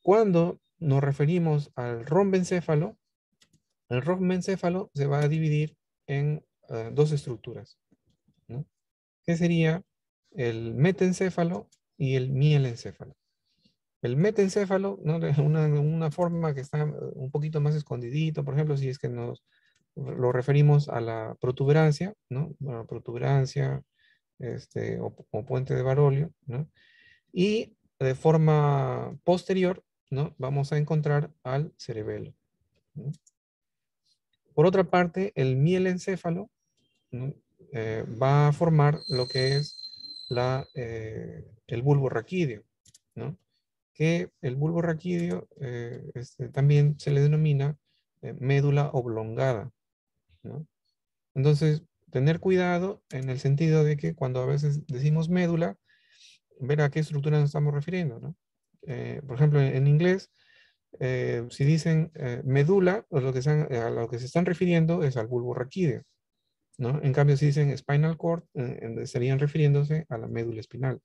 Speaker 1: Cuando nos referimos al rombencéfalo, el rombencéfalo se va a dividir en dos estructuras, ¿no? Que sería el metencéfalo y el mielencéfalo. El metencéfalo, ¿no? De una forma que está un poquito más escondidito, por ejemplo, si es que nos lo referimos a la protuberancia, ¿no? Bueno, protuberancia, o puente de Barolio, ¿no? Y de forma posterior, ¿no? Vamos a encontrar al cerebelo, ¿no? Por otra parte, el mielencéfalo, ¿no? Va a formar lo que es el bulbo raquídeo, ¿no? Que el bulbo raquídeo también se le denomina médula oblongada, ¿no? Entonces, tener cuidado en el sentido de que cuando a veces decimos médula, ver a qué estructura nos estamos refiriendo, ¿no? Por ejemplo, en inglés, si dicen medula, pues a lo que se están refiriendo es al bulbo raquídeo, ¿no? En cambio, si dicen spinal cord, estarían refiriéndose a la médula espinal.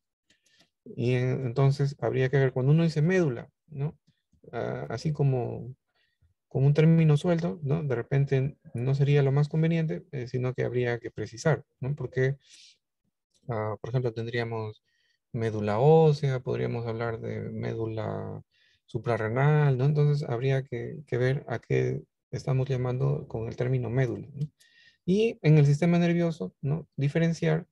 Speaker 1: Y entonces habría que ver, cuando uno dice médula, ¿no? Así como un término suelto, ¿no? De repente no sería lo más conveniente, sino que habría que precisar, ¿no? Porque, por ejemplo, tendríamos médula ósea, podríamos hablar de médula suprarrenal, ¿no? Entonces habría que ver a qué estamos llamando con el término médula, ¿no? Y en el sistema nervioso, ¿no? Diferenciar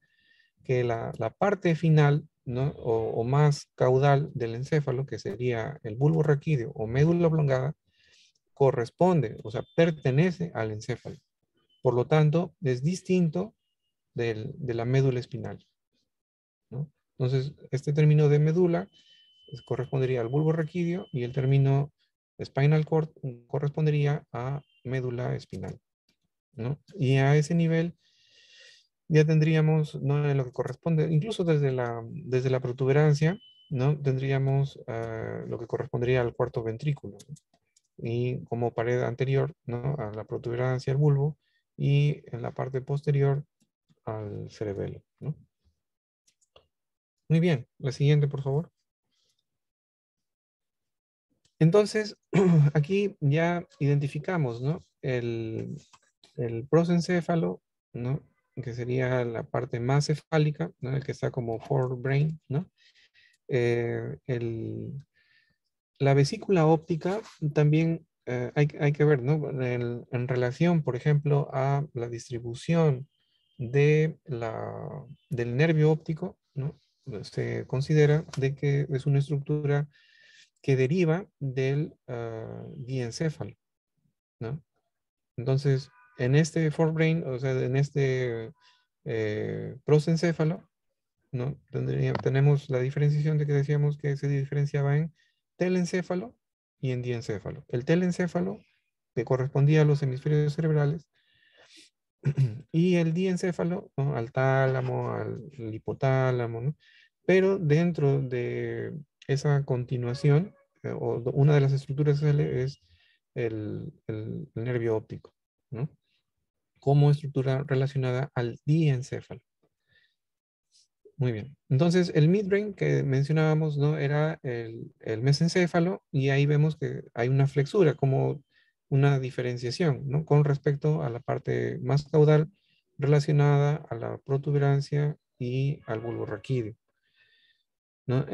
Speaker 1: que la parte final, ¿no? O más caudal del encéfalo, que sería el bulbo raquídeo o médula oblongada, corresponde, o sea, pertenece al encéfalo. Por lo tanto, es distinto de la médula espinal, ¿no? Entonces, este término de médula correspondería al bulbo raquídeo y el término spinal cord correspondería a médula espinal, ¿no? Y a ese nivel ya tendríamos, ¿no? En lo que corresponde, incluso desde la protuberancia, ¿no? Tendríamos lo que correspondería al cuarto ventrículo, ¿no? Y como pared anterior, ¿no? A la protuberancia, al bulbo, y en la parte posterior al cerebelo, ¿no? Muy bien, la siguiente, por favor. Entonces, aquí ya identificamos, ¿no? El prosencéfalo, ¿no? Que sería la parte más cefálica, ¿no? El que está como forebrain, ¿no? Eh, el, la vesícula óptica también hay que ver, ¿no? En relación, por ejemplo, a la distribución del nervio óptico, ¿no? Se considera de que es una estructura que deriva del diencéfalo, ¿no? Entonces, en este forebrain, o sea, en este prosencéfalo, ¿no? Tenemos la diferenciación de que decíamos que se diferenciaba en telencéfalo y en diencéfalo. El telencéfalo, que correspondía a los hemisferios cerebrales, y el diencéfalo, ¿no? Al tálamo, al hipotálamo, ¿no? Pero dentro de esa continuación, una de las estructuras es el nervio óptico, ¿no? como estructura relacionada al diencéfalo. Muy bien. Entonces, el midbrain que mencionábamos, ¿no? Era el mesencéfalo, y ahí vemos que hay una flexura, como una diferenciación, ¿no? Con respecto a la parte más caudal relacionada a la protuberancia y al bulbo raquídeo, ¿no?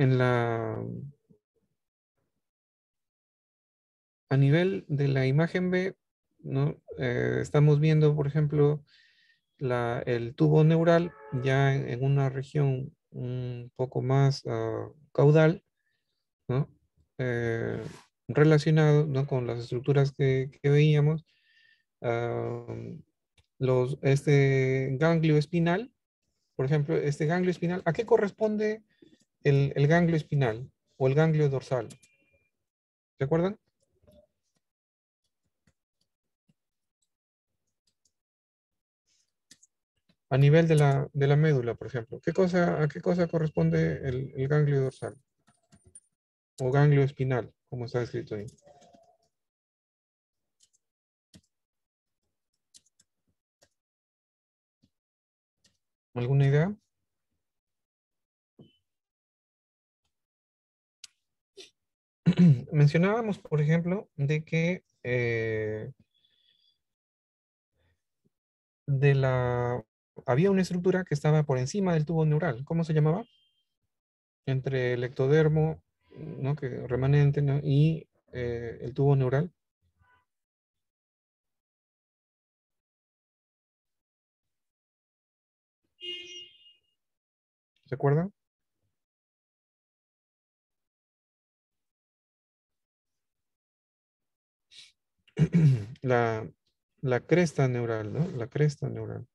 Speaker 1: A nivel de la imagen B, ¿no? Estamos viendo, por ejemplo, el tubo neural ya en una región un poco más caudal, ¿no? Eh, relacionado, ¿no? Con las estructuras que veíamos. ah, este ganglio espinal, por ejemplo, este ganglio espinal, ¿a qué corresponde el ganglio espinal o el ganglio dorsal? ¿Se acuerdan? A nivel de la médula, por ejemplo. ¿A qué cosa corresponde el ganglio dorsal? O ganglio espinal, como está escrito ahí. ¿Alguna idea? Mencionábamos, por ejemplo, de que había una estructura que estaba por encima del tubo neural. ¿Cómo se llamaba? Entre el ectodermo, ¿no? Que remanente, ¿no? Y el tubo neural. ¿Se acuerdan? La, la cresta neural, ¿no? La cresta neural.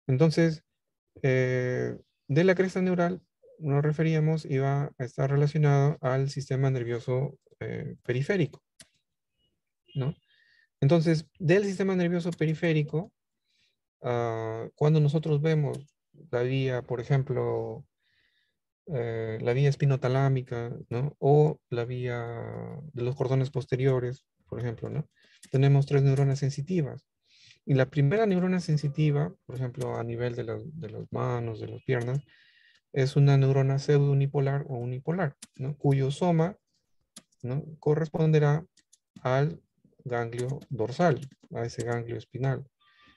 Speaker 1: Entonces, de la cresta neural nos referíamos, iba a estar relacionado al sistema nervioso periférico, ¿no? Entonces, del sistema nervioso periférico, cuando nosotros vemos la vía, por ejemplo, la vía espinotalámica, ¿no? O la vía de los cordones posteriores, por ejemplo, ¿no? Tenemos tres neuronas sensitivas. Y la primera neurona sensitiva, por ejemplo, a nivel de las manos, de las piernas, es una neurona pseudo-unipolar o unipolar, ¿no? Cuyo soma, ¿no? Corresponderá al ganglio dorsal, a ese ganglio espinal.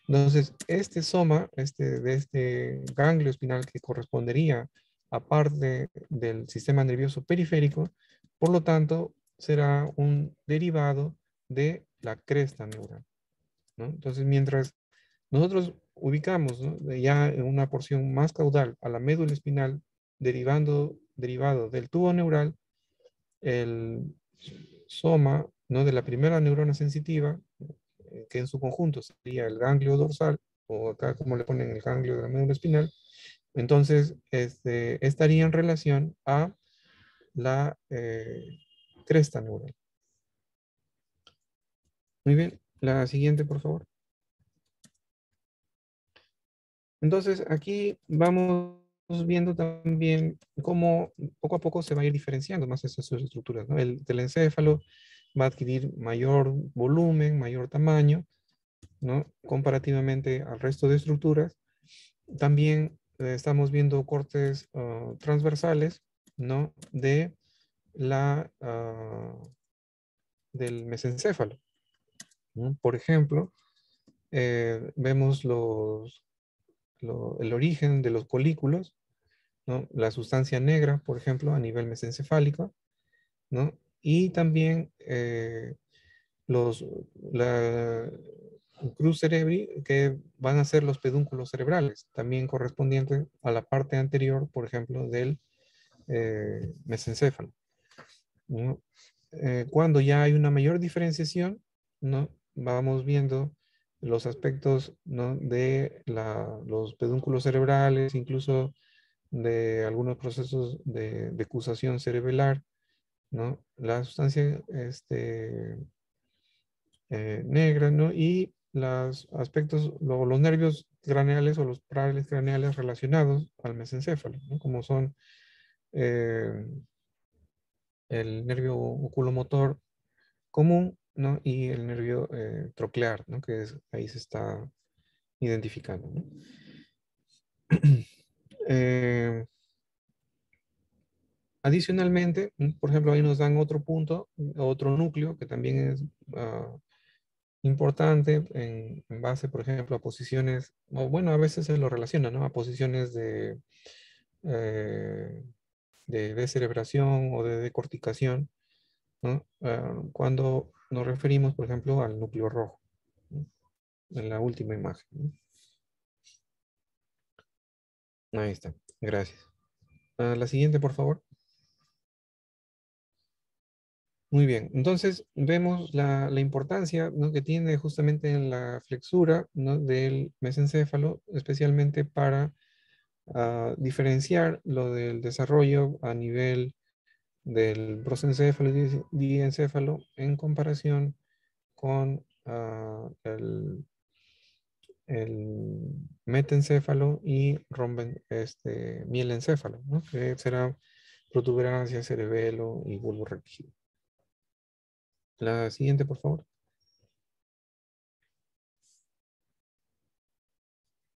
Speaker 1: Entonces, este soma, de este ganglio espinal que correspondería a parte del sistema nervioso periférico, por lo tanto, será un derivado de la cresta neural, ¿no? Entonces, mientras nosotros ubicamos, ¿no? Ya en una porción más caudal a la médula espinal, derivado del tubo neural, el soma, ¿no? De la primera neurona sensitiva, que en su conjunto sería el ganglio dorsal, o acá como le ponen el ganglio de la médula espinal, entonces estaría en relación a la cresta neural. Muy bien, la siguiente, por favor. Entonces, aquí vamos viendo también cómo poco a poco se va a ir diferenciando más esas estructuras, ¿no? El telencéfalo va a adquirir mayor volumen, mayor tamaño, ¿no? Comparativamente al resto de estructuras. También estamos viendo cortes transversales, ¿no? Del mesencéfalo, ¿no? Por ejemplo, vemos el origen de los colículos, ¿no? La sustancia negra, por ejemplo, a nivel mesencefálico, ¿no? Y también los, la cruz cerebri, que van a ser los pedúnculos cerebrales, también correspondientes a la parte anterior, por ejemplo, del mesencéfalo, ¿no? Cuando ya hay una mayor diferenciación, ¿no? Vamos viendo los aspectos, ¿no? De los pedúnculos cerebrales, incluso de algunos procesos de decusación cerebelar, ¿no? La sustancia negra, ¿no? Y los aspectos, los nervios craneales o los parales craneales relacionados al mesencéfalo, ¿no? Como son eh, el nervio oculomotor común, ¿no? Y el nervio troclear, ¿no? Que ahí se está identificando, ¿no? Adicionalmente, por ejemplo, ahí nos dan otro punto, otro núcleo que también es importante en base, por ejemplo, a posiciones, o bueno, a veces se lo relaciona, ¿no? A posiciones eh, de descerebración o de decorticación, ¿no? Cuando nos referimos, por ejemplo, al núcleo rojo, ¿no? En la última imagen, ¿no? Ahí está, gracias. La siguiente, por favor. Muy bien, entonces vemos la importancia, ¿no? Que tiene justamente en la flexura, ¿no? Del mesencéfalo, especialmente para diferenciar lo del desarrollo a nivel del prosencéfalo y diencéfalo en comparación con el metencéfalo y mielencéfalo, ¿no? Que será protuberancia, cerebelo y bulbo rectígeno. La siguiente, por favor.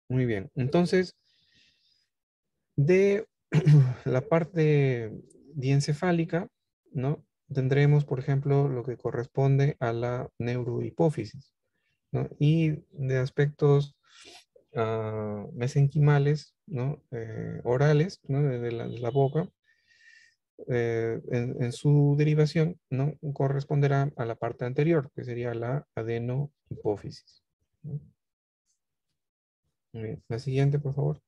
Speaker 1: Muy bien. Entonces, de la parte diencefálica, ¿no? Tendremos, por ejemplo, lo que corresponde a la neurohipófisis, ¿no? Y de aspectos mesenquimales, ¿no? Orales, ¿no? De la boca, en su derivación, ¿no? Corresponderá a la parte anterior, que sería la adenohipófisis, ¿no? Muy bien. La siguiente, por favor.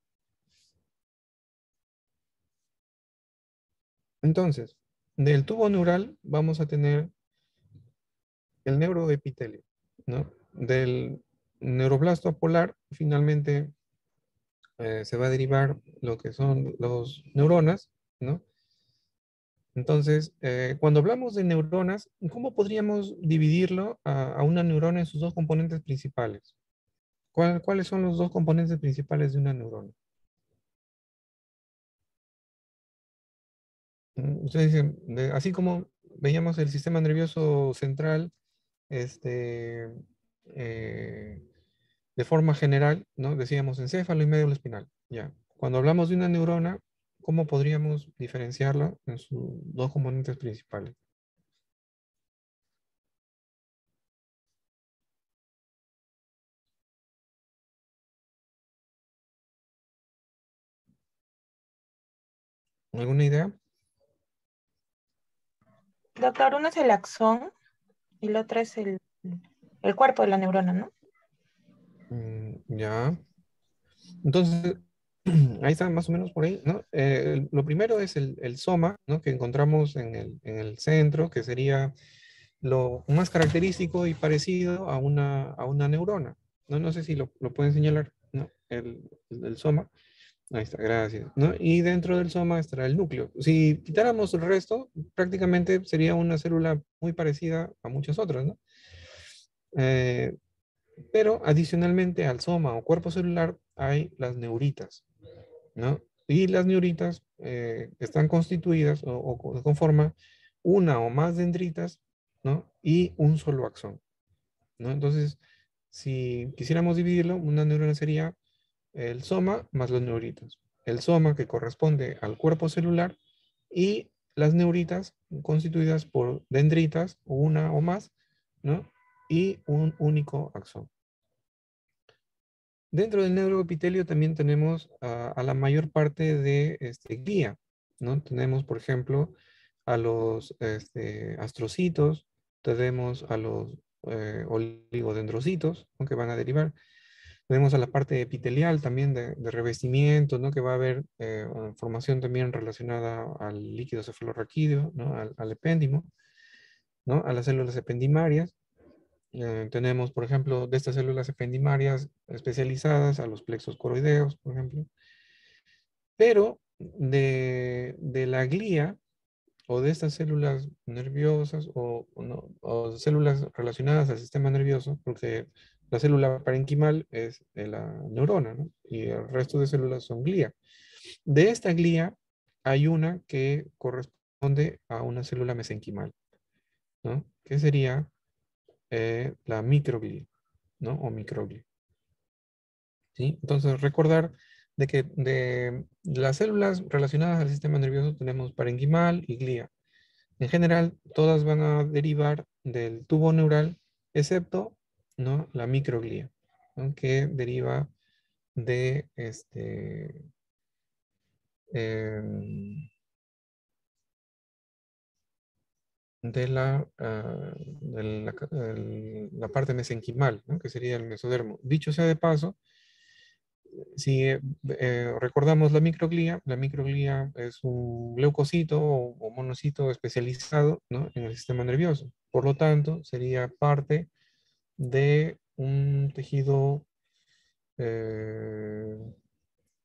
Speaker 1: Entonces, del tubo neural vamos a tener el neuroepitelio, ¿no? Del neuroblasto apolar, finalmente se va a derivar lo que son los neuronas, ¿no? Entonces, cuando hablamos de neuronas, ¿cómo podríamos dividirlo a una neurona en sus dos componentes principales? ¿Cuáles son los dos componentes principales de una neurona? Ustedes dicen, así como veíamos el sistema nervioso central, este, eh, de forma general, ¿no? Decíamos encéfalo y médula espinal. Ya. Cuando hablamos de una neurona, ¿cómo podríamos diferenciarla en sus dos componentes principales? ¿Alguna idea?
Speaker 2: Doctor, uno es el axón y el otro es el cuerpo de la neurona, ¿no?
Speaker 1: Ya. Entonces, ahí está más o menos por ahí, ¿no? Lo primero es el soma, ¿no? Que encontramos en el centro, que sería lo más característico y parecido a una neurona. No, no sé si lo pueden señalar, ¿no? El soma. Ahí está, gracias, ¿no? Y dentro del soma estará el núcleo. Si quitáramos el resto, prácticamente sería una célula muy parecida a muchas otras, ¿no? Eh, pero adicionalmente al soma o cuerpo celular hay las neuritas, ¿no? Y las neuritas están constituidas o conforman una o más dendritas, ¿no? Y un solo axón, ¿no? Entonces, si quisiéramos dividirlo, una neurona sería el soma más los neuritas. El soma que corresponde al cuerpo celular y las neuritas constituidas por dendritas, una o más, ¿no? Y un único axón. Dentro del neuroepitelio también tenemos a la mayor parte de glía, ¿no? Tenemos, por ejemplo, a los astrocitos, tenemos a los oligodendrocitos, ¿no? Que van a derivar. Tenemos a la parte epitelial también de revestimiento, ¿no? Que va a haber formación también relacionada al líquido cefalorraquídeo, ¿no? Al epéndimo, ¿no? A las células ependimarias. Tenemos, por ejemplo, de estas células ependimarias especializadas a los plexos coroideos, por ejemplo. Pero de la glía o de estas células nerviosas o células relacionadas al sistema nervioso, porque la célula parenquimal es la neurona, ¿no? Y el resto de células son glía. De esta glía hay una que corresponde a una célula mesenquimal, ¿no? Que sería la microglia, ¿no? O microglia. ¿Sí? Entonces, recordar de que de las células relacionadas al sistema nervioso tenemos parenquimal y glía. En general, todas van a derivar del tubo neural, excepto, ¿no?, la microglía, ¿no?, que deriva de em, la parte mesenquimal, ¿no?, que sería el mesodermo. Dicho sea de paso, si recordamos la microglía es un leucocito o monocito especializado, ¿no?, en el sistema nervioso. Por lo tanto, sería parte de un tejido eh,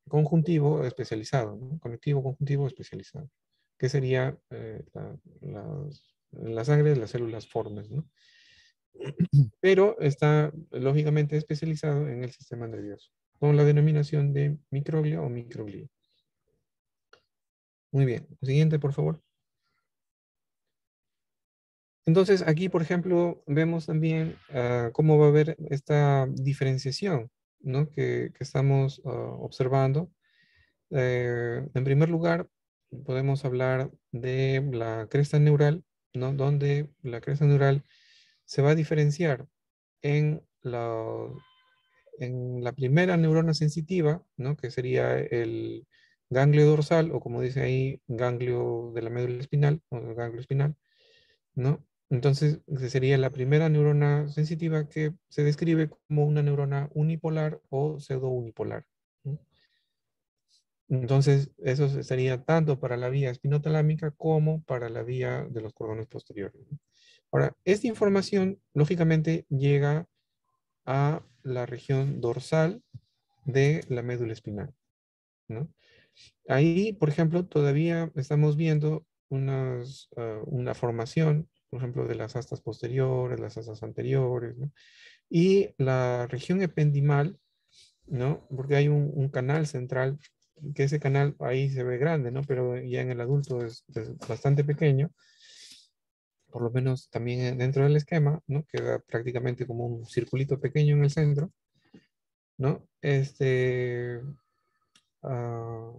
Speaker 1: conjuntivo especializado, ¿no? Conectivo conjuntivo especializado, que sería en la sangre de las células formes, ¿no? Pero está lógicamente especializado en el sistema nervioso, con la denominación de microglia o microglía. Muy bien. Siguiente, por favor. Entonces, aquí, por ejemplo, vemos también cómo va a haber esta diferenciación, ¿no?, que estamos observando. En primer lugar, podemos hablar de la cresta neural, ¿no?, donde la cresta neural se va a diferenciar en la primera neurona sensitiva, ¿no?, que sería el ganglio dorsal, o como dice ahí, ganglio de la médula espinal, o el ganglio espinal, ¿no? Entonces, que sería la primera neurona sensitiva, que se describe como una neurona unipolar o pseudounipolar, ¿no? Entonces, eso sería tanto para la vía espinotalámica como para la vía de los cordones posteriores, ¿no? Ahora, esta información, lógicamente, llega a la región dorsal de la médula espinal, ¿no? Ahí, por ejemplo, todavía estamos viendo una formación, por ejemplo, de las astas posteriores, las astas anteriores, ¿no? Y la región ependimal, ¿no? Porque hay un canal central, que ese canal ahí se ve grande, ¿no? Pero ya en el adulto es bastante pequeño, por lo menos también dentro del esquema, ¿no? Queda prácticamente como un circulito pequeño en el centro, ¿no? Ah,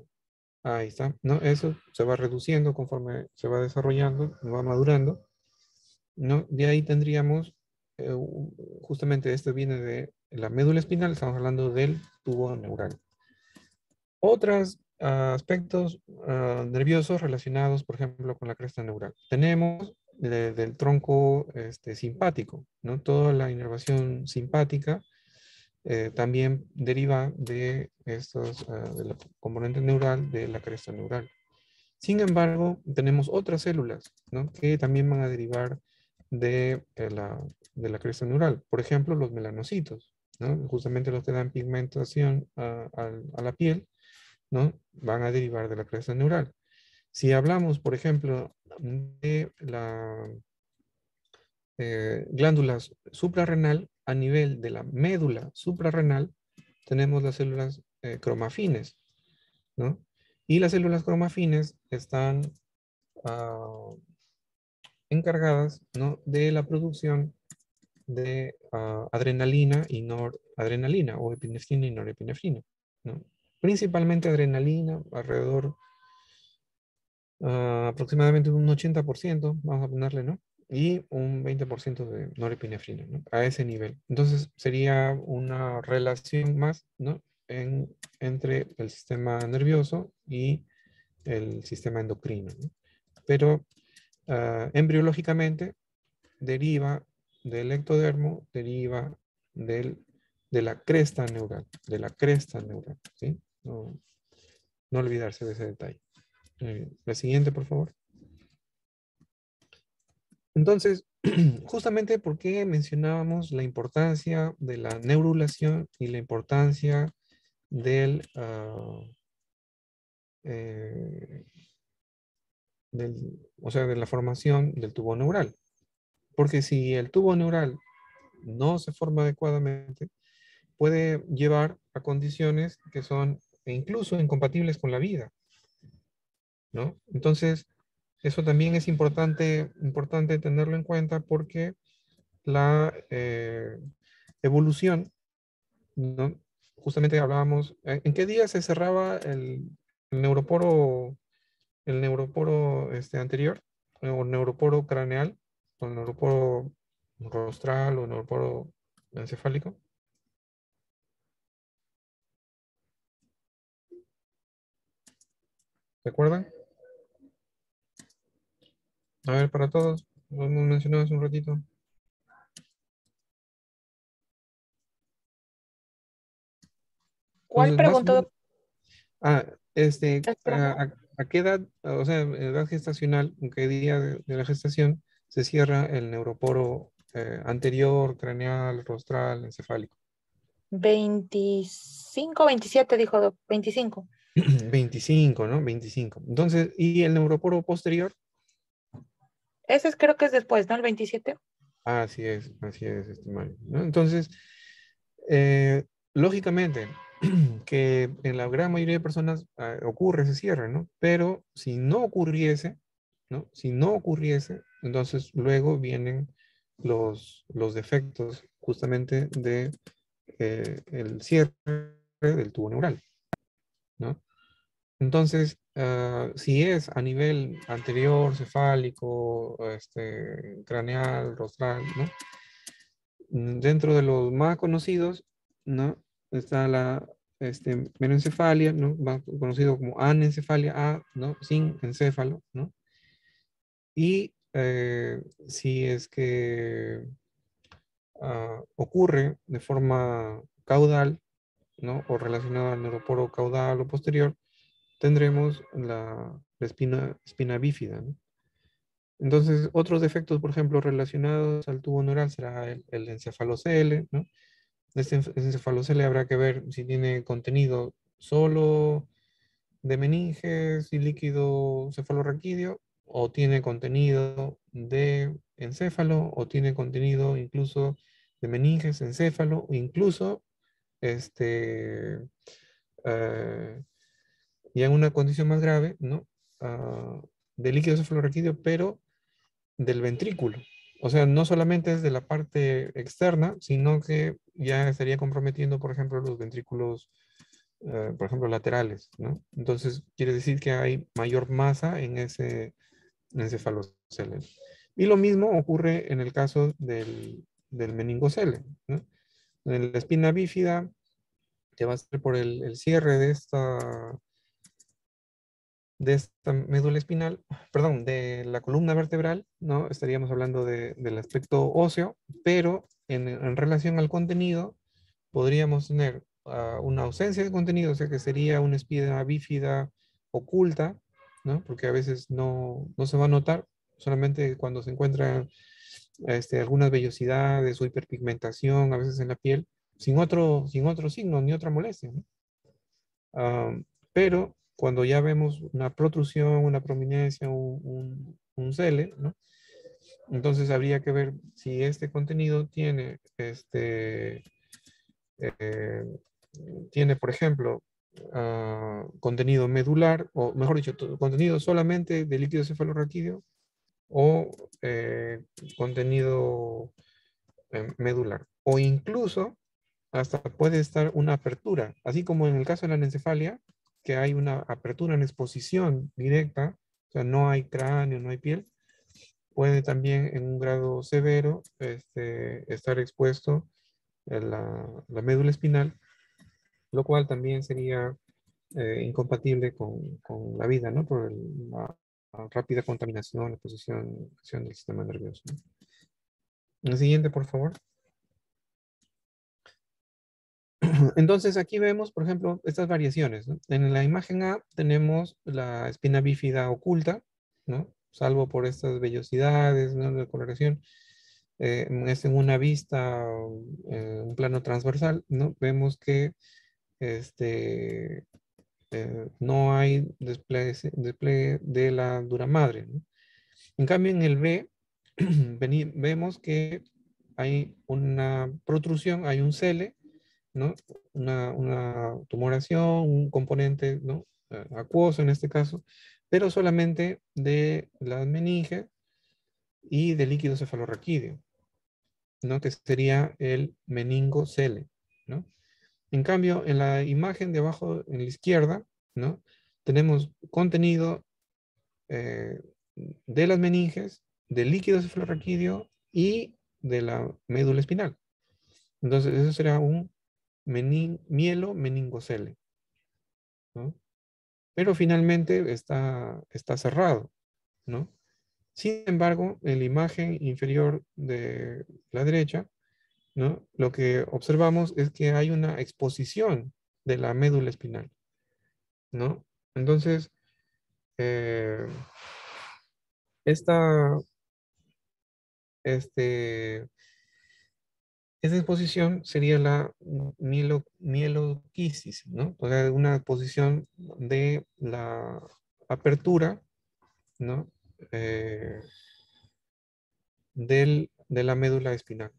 Speaker 1: ahí está, ¿no? Eso se va reduciendo conforme se va desarrollando, va madurando, ¿no? De ahí tendríamos, justamente esto viene de la médula espinal, estamos hablando del tubo neural. Otros aspectos nerviosos relacionados, por ejemplo, con la cresta neural. Tenemos del tronco simpático, ¿no? Toda la inervación simpática también deriva de de la componente neural de la cresta neural. Sin embargo, tenemos otras células, ¿no?, que también van a derivar de la cresta neural. Por ejemplo, los melanocitos, ¿no?, justamente los que dan pigmentación a la piel, ¿no?, van a derivar de la cresta neural. Si hablamos, por ejemplo, de la glándulas suprarrenal, a nivel de la médula suprarrenal, tenemos las células cromafines, ¿no? Y las células cromafines están encargadas, ¿no?, de la producción de adrenalina y noradrenalina, o epinefrina y norepinefrina, ¿no? Principalmente adrenalina, alrededor aproximadamente un 80%, vamos a ponerle, ¿no? Y un 20% de norepinefrina, ¿no?, a ese nivel. Entonces sería una relación más, ¿no?, entre el sistema nervioso y el sistema endocrino, ¿no? Pero embriológicamente deriva del ectodermo, deriva de la cresta neural, ¿sí? No, no olvidarse de ese detalle. La siguiente, por favor. Entonces, justamente por qué mencionábamos la importancia de la neurulación y la importancia del, o sea, de la formación del tubo neural. Porque si el tubo neural no se forma adecuadamente, puede llevar a condiciones que son incluso incompatibles con la vida, ¿no? Entonces, eso también es importante tenerlo en cuenta, porque la evolución, ¿no? Justamente hablábamos, ¿en qué día se cerraba el neuroporo, anterior? O neuroporo craneal, o neuroporo rostral, o neuroporo encefálico. ¿Recuerdan? A ver, para todos, lo hemos mencionado hace un ratito.
Speaker 2: ¿Cuál
Speaker 1: Entonces, más o menos,
Speaker 2: preguntó?
Speaker 1: ah,
Speaker 2: Espérame.
Speaker 1: ¿a qué edad, o sea, en edad gestacional, en qué día de la gestación se cierra el neuroporo anterior, craneal, rostral, encefálico?
Speaker 2: 25, 27, dijo 25.
Speaker 1: 25, ¿no? 25. Entonces, ¿y el neuroporo posterior?
Speaker 2: Creo que es después, ¿no? El 27.
Speaker 1: Así es, Mario, ¿no? Entonces, eh, lógicamente, que en la gran mayoría de personas ocurre ese cierre, ¿no? Pero si no ocurriese, ¿no? Si no ocurriese, entonces luego vienen los defectos justamente de el cierre del tubo neural, ¿no? Entonces, si es a nivel anterior, cefálico, craneal, rostral, ¿no? Dentro de los más conocidos, ¿no? Está la menencefalia, ¿no? Más conocido como anencefalia, ¿no? Sin encéfalo, ¿no? Y si es que ocurre de forma caudal, ¿no? O relacionada al neuroporo caudal o posterior, tendremos la espina bífida, ¿no? Entonces, otros defectos, por ejemplo, relacionados al tubo neural será el encefalocele, ¿no? Este encefalocele habrá que ver si tiene contenido solo de meninges y líquido cefalorraquídeo, o tiene contenido de encéfalo, o tiene contenido incluso de meninges, encéfalo, o incluso este, eh, y en una condición más grave, ¿no? De líquido cefalorraquídeo, pero del ventrículo. O sea, no solamente es de la parte externa, sino que ya estaría comprometiendo, por ejemplo, los ventrículos, por ejemplo, laterales, ¿no? Entonces, quiere decir que hay mayor masa en ese encefalocele. Y lo mismo ocurre en el caso del meningocele, ¿no? En la espina bífida, que va a ser por el cierre de esta médula espinal, perdón, de la columna vertebral, ¿no? Estaríamos hablando del aspecto óseo, pero en relación al contenido, podríamos tener una ausencia de contenido, o sea que sería una espina bífida oculta, ¿no? Porque a veces no se va a notar, solamente cuando se encuentran algunas vellosidades o hiperpigmentación, a veces en la piel, sin otro signo ni otra molestia, ¿no? Ah, pero cuando ya vemos una protrusión, una prominencia, un cele, ¿no? Entonces habría que ver si este contenido eh, tiene, por ejemplo, contenido medular, o mejor dicho, contenido solamente de líquido cefalorraquídeo, o contenido medular. O incluso hasta puede estar una apertura, así como en el caso de la anencefalia, que hay una apertura en exposición directa, o sea, no hay cráneo, no hay piel, puede también en un grado severo estar expuesto en la médula espinal, lo cual también sería incompatible con la vida, ¿no? Por la rápida contaminación, exposición del sistema nervioso, ¿no? El siguiente, por favor. Entonces aquí vemos, por ejemplo, estas variaciones, ¿no? En la imagen A tenemos la espina bífida oculta, ¿no? Salvo por estas vellosidades, ¿no? De coloración. Es en una vista, un plano transversal, ¿no? Vemos que este, no hay despliegue de la dura madre, ¿no? En cambio, en el B, vemos que hay una protrusión, hay un cele, ¿no? Una tumoración, un componente, ¿no? Acuoso en este caso, pero solamente de las meninges y del líquido cefalorraquídeo. ¿no? Que sería el meningocele, ¿no? En cambio, en la imagen de abajo, en la izquierda, ¿no? Tenemos contenido eh, de las meninges, del líquido cefalorraquídeo y de la médula espinal. Entonces, eso será un mielo meningocele, ¿no? Pero finalmente está cerrado, ¿no? Sin embargo, en la imagen inferior de la derecha, ¿no? Lo que observamos es que hay una exposición de la médula espinal, ¿no? Entonces, eh, esta, este, esa exposición sería la mieloquisis, ¿no? O sea, una exposición de la apertura, ¿no? Eh, de la médula espinal.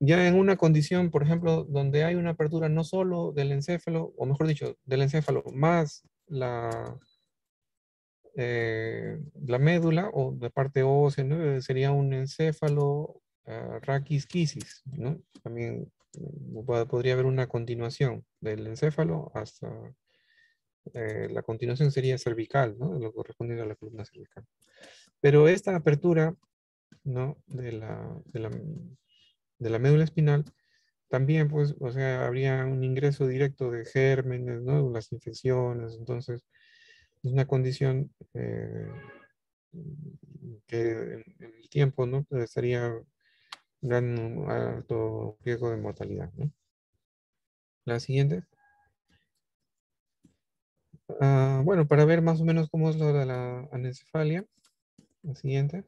Speaker 1: Ya en una condición, por ejemplo, donde hay una apertura no solo del encéfalo, o mejor dicho, del encéfalo más la médula o la parte ósea, ¿no? Sería un encéfalo raquisquisis, ¿no? También podría haber una continuación del encéfalo hasta la continuación sería cervical, ¿no? Lo correspondiente a la columna cervical. Pero esta apertura, ¿no? De la médula espinal, también, pues, o sea, habría un ingreso directo de gérmenes, ¿no? Las infecciones, entonces, es una condición que en el tiempo, ¿no? Pues, estaría dando un alto riesgo de mortalidad, ¿no? La siguiente. Bueno, para ver más o menos cómo es lo de la anencefalia, la siguiente,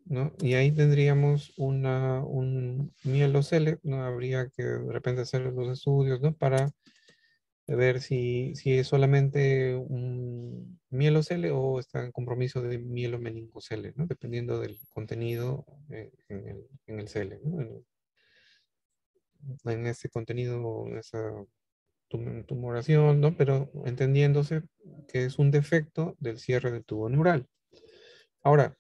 Speaker 1: ¿no? Y ahí tendríamos un mielocele, ¿no? Habría que de repente hacer los estudios, ¿no? Para ver si es solamente un mielocele o está en compromiso de mielomeningocele, ¿no? Dependiendo del contenido en el cele, ¿no? En ese contenido, en esa tumoración, ¿no? Pero entendiéndose que es un defecto del cierre del tubo neural. Ahora,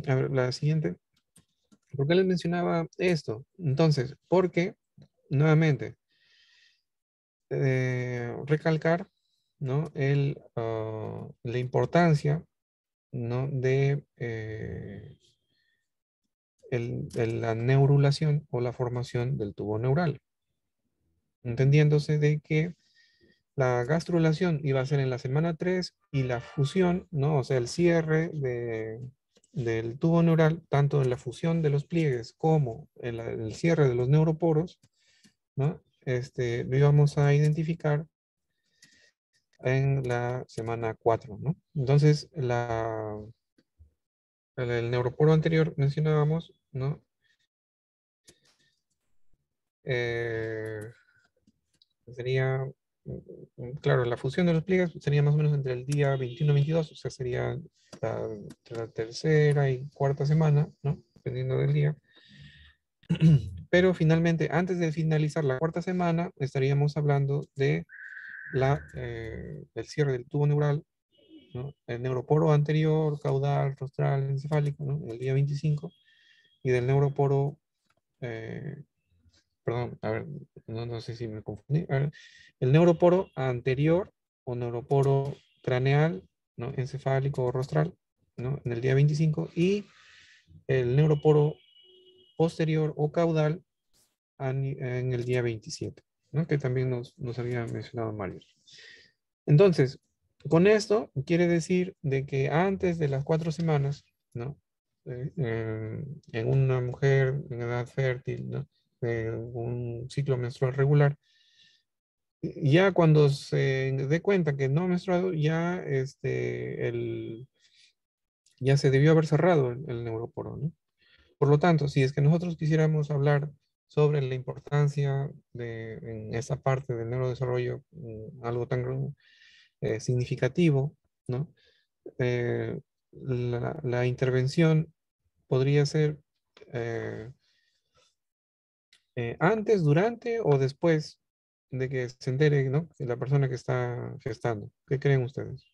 Speaker 1: a ver, la siguiente. ¿Por qué les mencionaba esto? Entonces, porque, nuevamente, recalcar, ¿no? La importancia, ¿no? De la neurulación o la formación del tubo neural. Entendiéndose de que la gastrulación iba a ser en la semana 3 y la fusión, ¿no? O sea, el cierre del tubo neural, tanto en la fusión de los pliegues como en el cierre de los neuroporos, ¿no? Lo íbamos a identificar en la semana 4, ¿no? Entonces, el neuroporo anterior mencionábamos, ¿no? Eh, sería, claro, la fusión de los pliegues sería más o menos entre el día 21-22, o sea, sería entre la tercera y cuarta semana, ¿no? Dependiendo del día. Pero finalmente, antes de finalizar la cuarta semana, estaríamos hablando de el cierre del tubo neural, ¿no? El neuroporo anterior, caudal, rostral, encefálico, ¿no? El día 25, y del neuroporo, eh, perdón, a ver, no sé si me confundí. A ver, el neuroporo anterior o neuroporo craneal, ¿no? Encefálico o rostral, ¿no? En el día 25, y el neuroporo posterior o caudal en el día 27, ¿no? Que también nos había mencionado Mario. Entonces, con esto quiere decir de que antes de las 4 semanas, ¿no? En una mujer en edad fértil, ¿no? Un ciclo menstrual regular, ya cuando se dé cuenta que no ha menstruado, ya se debió haber cerrado el neuroporo, ¿no? Por lo tanto, si es que nosotros quisiéramos hablar sobre la importancia en esa parte del neurodesarrollo, algo tan significativo, ¿no? La intervención podría ser eh, antes, durante o después de que se entere, ¿no? Que la persona que está gestando. ¿Qué creen ustedes?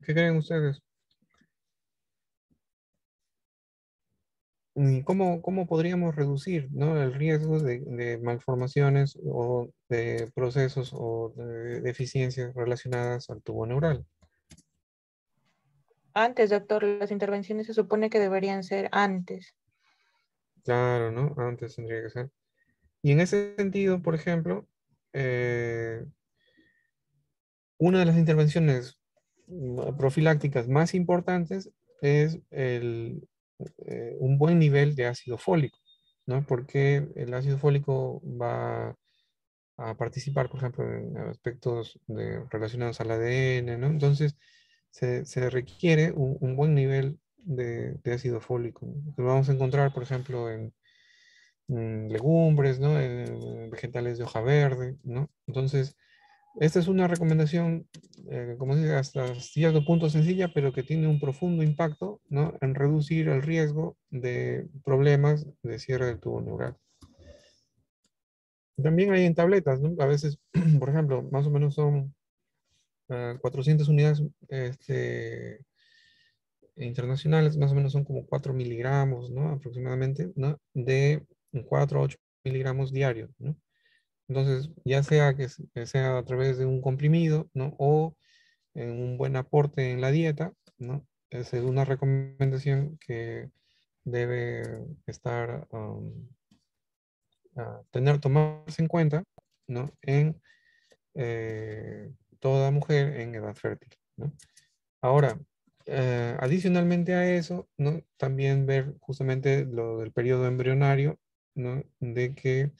Speaker 1: ¿Qué creen ustedes? ¿Y cómo podríamos reducir, ¿no?, el riesgo de malformaciones o de procesos o de deficiencias relacionadas al tubo neural?
Speaker 2: Antes, doctor, las intervenciones se supone que deberían ser antes.
Speaker 1: Claro, ¿no? Antes tendría que ser. Y en ese sentido, por ejemplo, eh, una de las intervenciones profilácticas más importantes es un buen nivel de ácido fólico, ¿no? Porque el ácido fólico va a participar, por ejemplo, en aspectos relacionados al ADN, ¿no? Entonces, se requiere un buen nivel de ácido fólico, ¿no? Lo vamos a encontrar, por ejemplo, en legumbres, ¿no? En vegetales de hoja verde, ¿no? Entonces, esta es una recomendación, como dice, hasta cierto punto sencilla, pero que tiene un profundo impacto, ¿no?, en reducir el riesgo de problemas de cierre del tubo neural. También hay en tabletas, ¿no? A veces, por ejemplo, más o menos son 400 unidades internacionales, más o menos son como 4 miligramos, ¿no? Aproximadamente, ¿no? De 4 a 8 miligramos diarios, ¿no? Entonces, ya sea que sea a través de un comprimido, ¿no?, o en un buen aporte en la dieta, ¿no? Esa es una recomendación que debe estar, tomarse en cuenta, ¿no?, en toda mujer en edad fértil, ¿no? Ahora, adicionalmente a eso, ¿no?, también ver justamente lo del periodo embrionario, ¿no?, de que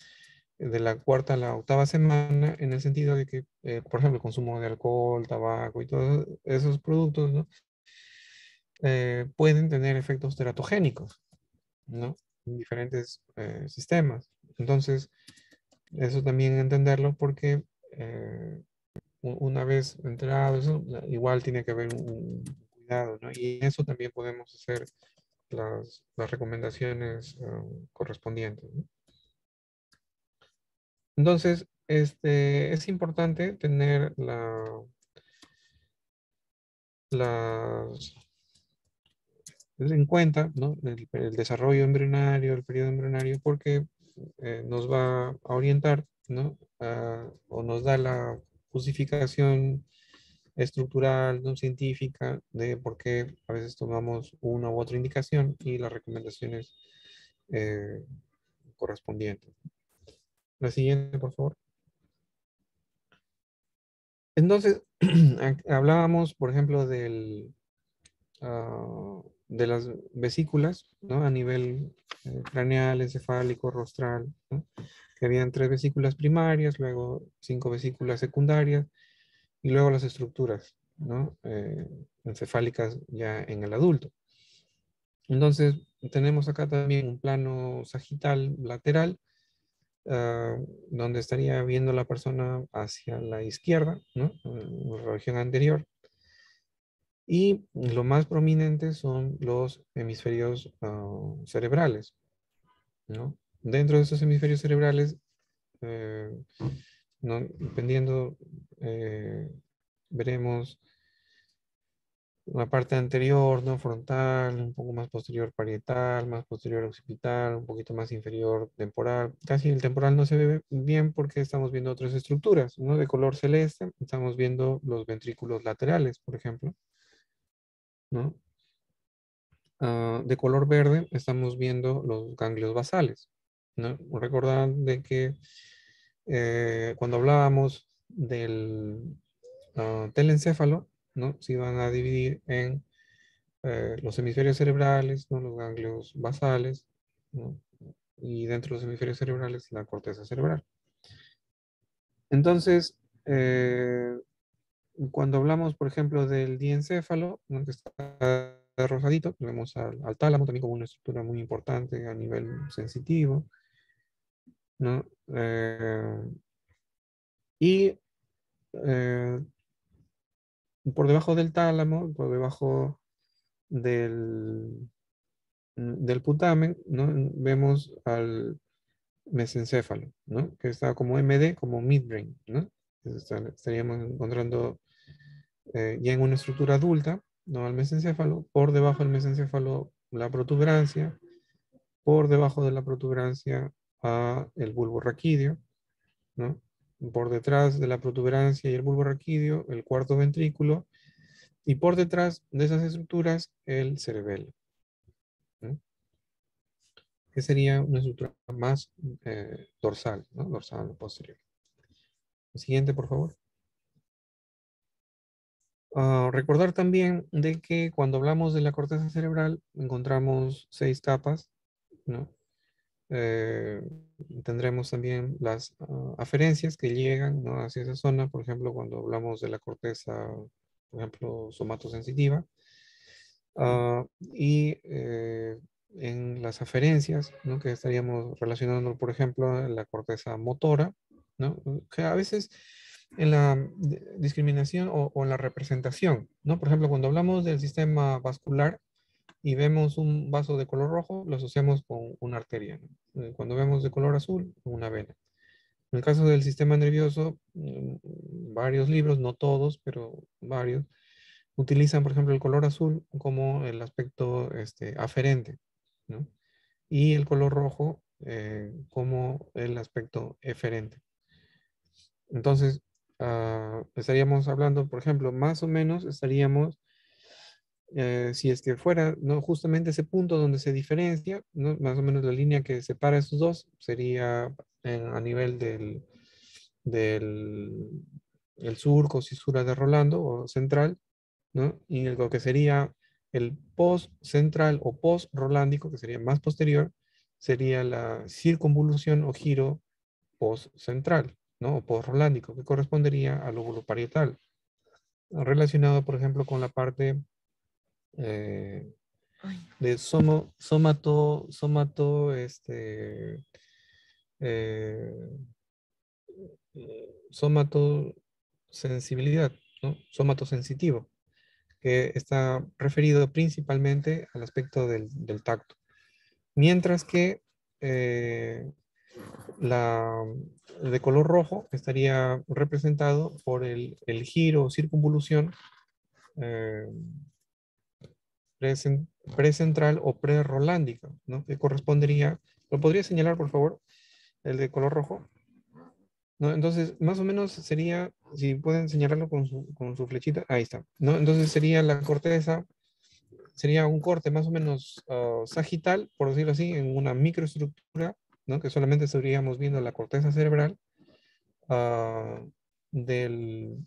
Speaker 1: de la cuarta a la octava semana, en el sentido de que, por ejemplo, el consumo de alcohol, tabaco y todos esos productos, ¿no?, pueden tener efectos teratogénicos, ¿no?, en diferentes sistemas. Entonces, eso también entenderlo porque una vez enterado eso, igual tiene que haber un cuidado, ¿no? Y en eso también podemos hacer las recomendaciones correspondientes, ¿no? Entonces, es importante tener las en cuenta, ¿no?, el desarrollo embrionario, el periodo embrionario, porque nos va a orientar, ¿no?, o nos da la justificación estructural, no científica, de por qué a veces tomamos una u otra indicación y las recomendaciones eh, correspondientes. La siguiente, por favor. Entonces, hablábamos, por ejemplo, de las vesículas, ¿no?, a nivel craneal, encefálico, rostral, ¿no?, que habían 3 vesículas primarias, luego 5 vesículas secundarias, y luego las estructuras, ¿no?, encefálicas ya en el adulto. Entonces, tenemos acá también un plano sagital lateral, ah, donde estaría viendo la persona hacia la izquierda, ¿no?, en la región anterior. Y lo más prominente son los hemisferios cerebrales, ¿no? Dentro de estos hemisferios cerebrales, eh, ¿no?, dependiendo, veremos la parte anterior, ¿no?, frontal, un poco más posterior parietal, más posterior occipital, un poquito más inferior temporal. Casi el temporal no se ve bien porque estamos viendo otras estructuras, ¿no?, de color celeste. Estamos viendo los ventrículos laterales, por ejemplo, ¿no? De color verde estamos viendo los ganglios basales, ¿no? Recordad de que cuando hablábamos del telencéfalo, ¿no?, se iban a dividir en los hemisferios cerebrales, ¿no?, los ganglios basales, ¿no?, y dentro de los hemisferios cerebrales la corteza cerebral. Entonces, cuando hablamos, por ejemplo, del diencéfalo, ¿no?, que está rosadito, vemos al tálamo también como una estructura muy importante a nivel sensitivo, ¿no? Y eh, por debajo del tálamo, por debajo del putamen, ¿no?, vemos al mesencéfalo, ¿no?, que está como MD, como midbrain, ¿no? Entonces, estaríamos encontrando Ya en una estructura adulta, ¿no? Al mesencéfalo, por debajo del mesencéfalo la protuberancia, por debajo de la protuberancia el bulbo raquídeo, ¿no? Por detrás de la protuberancia y el bulbo raquídeo, el cuarto ventrículo, y por detrás de esas estructuras, el cerebelo, ¿no? Que sería una estructura más dorsal, ¿no? Dorsal o posterior. Siguiente, por favor. Recordar también de que cuando hablamos de la corteza cerebral encontramos 6 capas, ¿no? Tendremos también las aferencias que llegan, ¿no? Hacia esa zona, por ejemplo, cuando hablamos de la corteza, por ejemplo, somatosensitiva. Y en las aferencias, ¿no? Que estaríamos relacionando, por ejemplo, en la corteza motora, ¿no? Que a veces en la discriminación o en la representación, ¿no? Por ejemplo, cuando hablamos del sistema vascular y vemos un vaso de color rojo, lo asociamos con una arteria, ¿no? Cuando vemos de color azul, una vena. En el caso del sistema nervioso, varios libros, no todos, pero varios, utilizan, por ejemplo, el color azul como el aspecto aferente, ¿no? Y el color rojo como el aspecto eferente. Entonces, estaríamos hablando, por ejemplo, más o menos estaríamos, si es que fuera, ¿no? Justamente ese punto donde se diferencia, ¿no? Más o menos la línea que separa estos dos sería a nivel del el surco, cisura de Rolando o central, ¿no? Y lo que sería el post central o post rolándico, que sería más posterior, sería la circunvolución o giro post central, ¿no? O post rolándico, que correspondería al lóbulo parietal, relacionado, por ejemplo, con la parte de somatosensibilidad, ¿no? Somatosensitivo, que está referido principalmente al aspecto del tacto. Mientras que la de color rojo estaría representado por el giro o circunvolución precentral o prerolándica, ¿no? Que correspondería, ¿lo podría señalar, por favor? El de color rojo. ¿No? Entonces, más o menos sería, si pueden señalarlo con su flechita, ahí está, ¿no? Entonces sería la corteza, sería un corte más o menos sagital, por decirlo así, en una microestructura, ¿no? Que solamente estaríamos viendo la corteza cerebral del,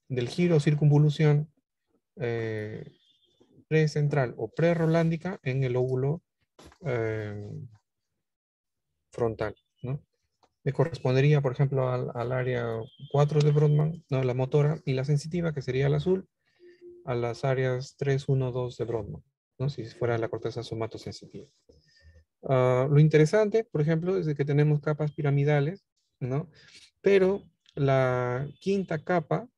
Speaker 1: del giro o circunvolución precentral o prerolándica en el lóbulo frontal, ¿no? Me correspondería, por ejemplo, al área 4 de Brodmann, no, la motora, y la sensitiva, que sería el azul, a las áreas 3, 1, 2 de Brodmann, ¿no? Si fuera la corteza somatosensitiva. Lo interesante, por ejemplo, es de que tenemos capas piramidales, ¿no? Pero la quinta capa,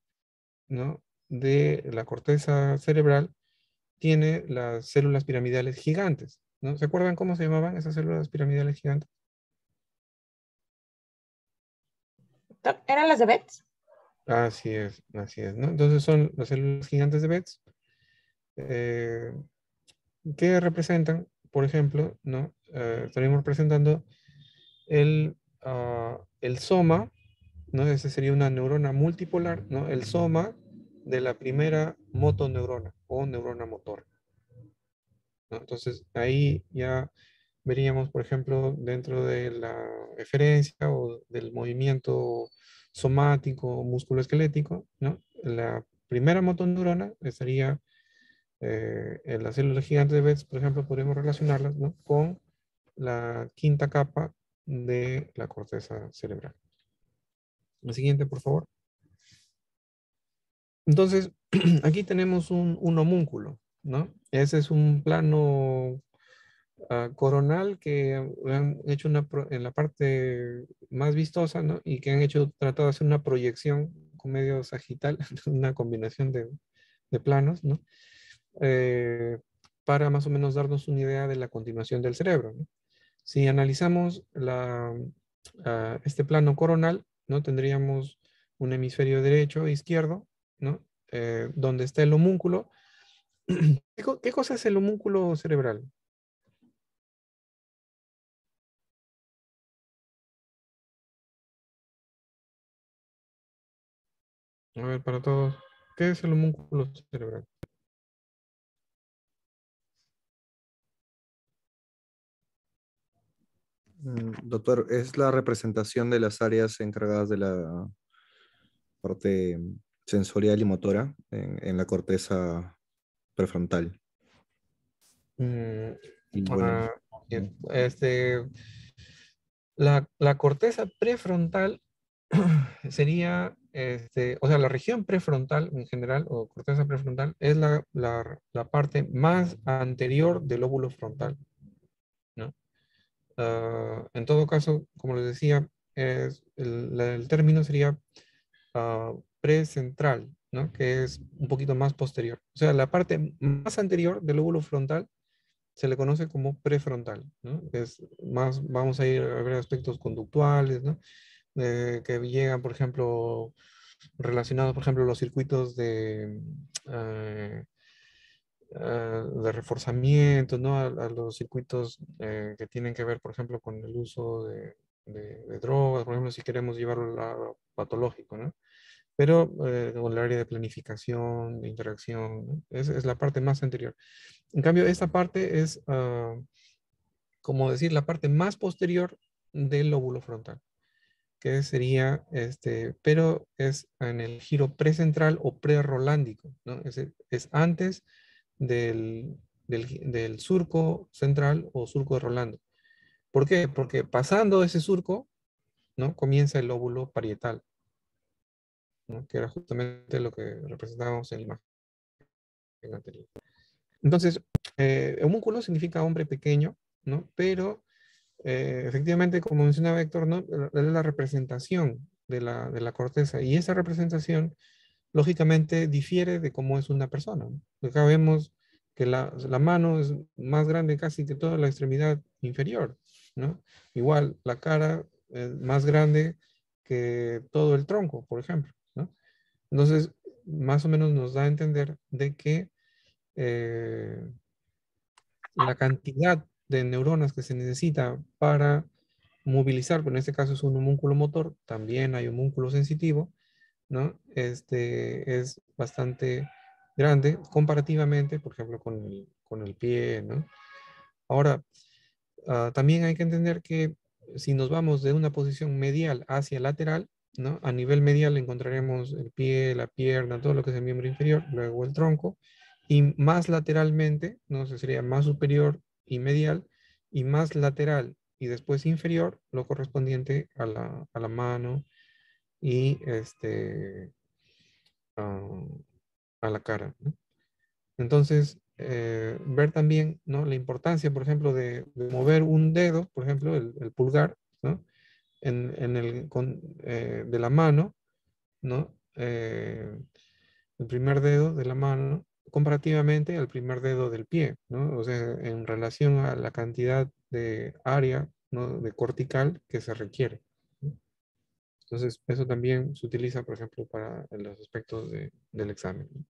Speaker 1: ¿no? De la corteza cerebral tiene las células piramidales gigantes, ¿no? ¿Se acuerdan cómo se llamaban esas células piramidales gigantes?
Speaker 2: ¿Eran las de Betz?
Speaker 1: Así es, ¿no? Entonces son las células gigantes de Betz, que representan, por ejemplo, ¿no? Estaríamos representando el soma, ¿no? Ese sería una neurona multipolar, ¿no? El soma de la primera motoneurona o neurona motora, ¿no? Entonces ahí ya veríamos, por ejemplo, dentro de la eferencia o del movimiento somático musculoesquelético, ¿no? La primera motoneurona estaría en las células gigantes de Betz, por ejemplo, podemos relacionarlas, ¿no? Con la quinta capa de la corteza cerebral. La siguiente, por favor. Entonces, aquí tenemos un homúnculo, ¿no? Ese es un plano coronal que han hecho en la parte más vistosa, ¿no? Y que han tratado de hacer una proyección con medio sagital, una combinación de planos, ¿no? Para más o menos darnos una idea de la continuación del cerebro, ¿no? Si analizamos este plano coronal, ¿no? Tendríamos un hemisferio derecho e izquierdo, ¿no? donde está el homúnculo. ¿Qué cosa es el homúnculo cerebral? A ver, para todos, ¿qué es el homúnculo cerebral?
Speaker 3: Doctor, es la representación de las áreas encargadas de la parte sensorial y motora en la corteza prefrontal.
Speaker 1: Mm,
Speaker 3: Y bueno,
Speaker 1: bien, la corteza prefrontal sería, o sea, la región prefrontal en general, o corteza prefrontal, es la parte más anterior del lóbulo frontal, ¿no? En todo caso, como les decía, el término sería precentral, ¿no? Que es un poquito más posterior. O sea, la parte más anterior del lóbulo frontal se le conoce como prefrontal, ¿no? Es más, vamos a ir a ver aspectos conductuales, ¿no? Que llegan, por ejemplo, relacionados, por ejemplo, los circuitos eh, de reforzamiento, ¿no? A los circuitos que tienen que ver, por ejemplo, con el uso de drogas, por ejemplo, si queremos llevarlo al lado patológico, ¿no? Pero con el área de planificación, de interacción, ¿no? Es la parte más anterior. En cambio, esta parte es, como decir, la parte más posterior del lóbulo frontal, que sería, pero es en el giro precentral o prerolándico, ¿no? Es antes del surco central o surco de Rolando. ¿Por qué? Porque pasando ese surco, ¿no? Comienza el lóbulo parietal, ¿no? Que era justamente lo que representábamos en la imagen anterior. Entonces, homúnculo significa hombre pequeño, ¿no? Pero efectivamente, como mencionaba Héctor, ¿no? Es la representación de la corteza, y esa representación lógicamente difiere de cómo es una persona, ¿no? Acá vemos que la mano es más grande casi que toda la extremidad inferior, ¿no? Igual la cara es más grande que todo el tronco, por ejemplo, ¿no? Entonces, más o menos nos da a entender de que eh, la cantidad de neuronas que se necesita para movilizar, pero en este caso es un homúnculo motor, también hay homúnculo sensitivo, ¿no? Es bastante grande comparativamente, por ejemplo, con el pie, ¿no? Ahora, también hay que entender que si nos vamos de una posición medial hacia lateral, ¿no? A nivel medial encontraremos el pie, la pierna, todo lo que es el miembro inferior, luego el tronco, y más lateralmente, ¿no? Sería más superior y medial, y más lateral y después inferior, lo correspondiente a la mano y a, a la cara, ¿no? Entonces, ver también, ¿no? La importancia, por ejemplo, de mover un dedo, por ejemplo, el pulgar, ¿no? De la mano, ¿no? El primer dedo de la mano comparativamente al primer dedo del pie, ¿no? O sea, en relación a la cantidad de área, ¿no? De cortical que se requiere, ¿no? Entonces, eso también se utiliza, por ejemplo, para los aspectos del examen, ¿no?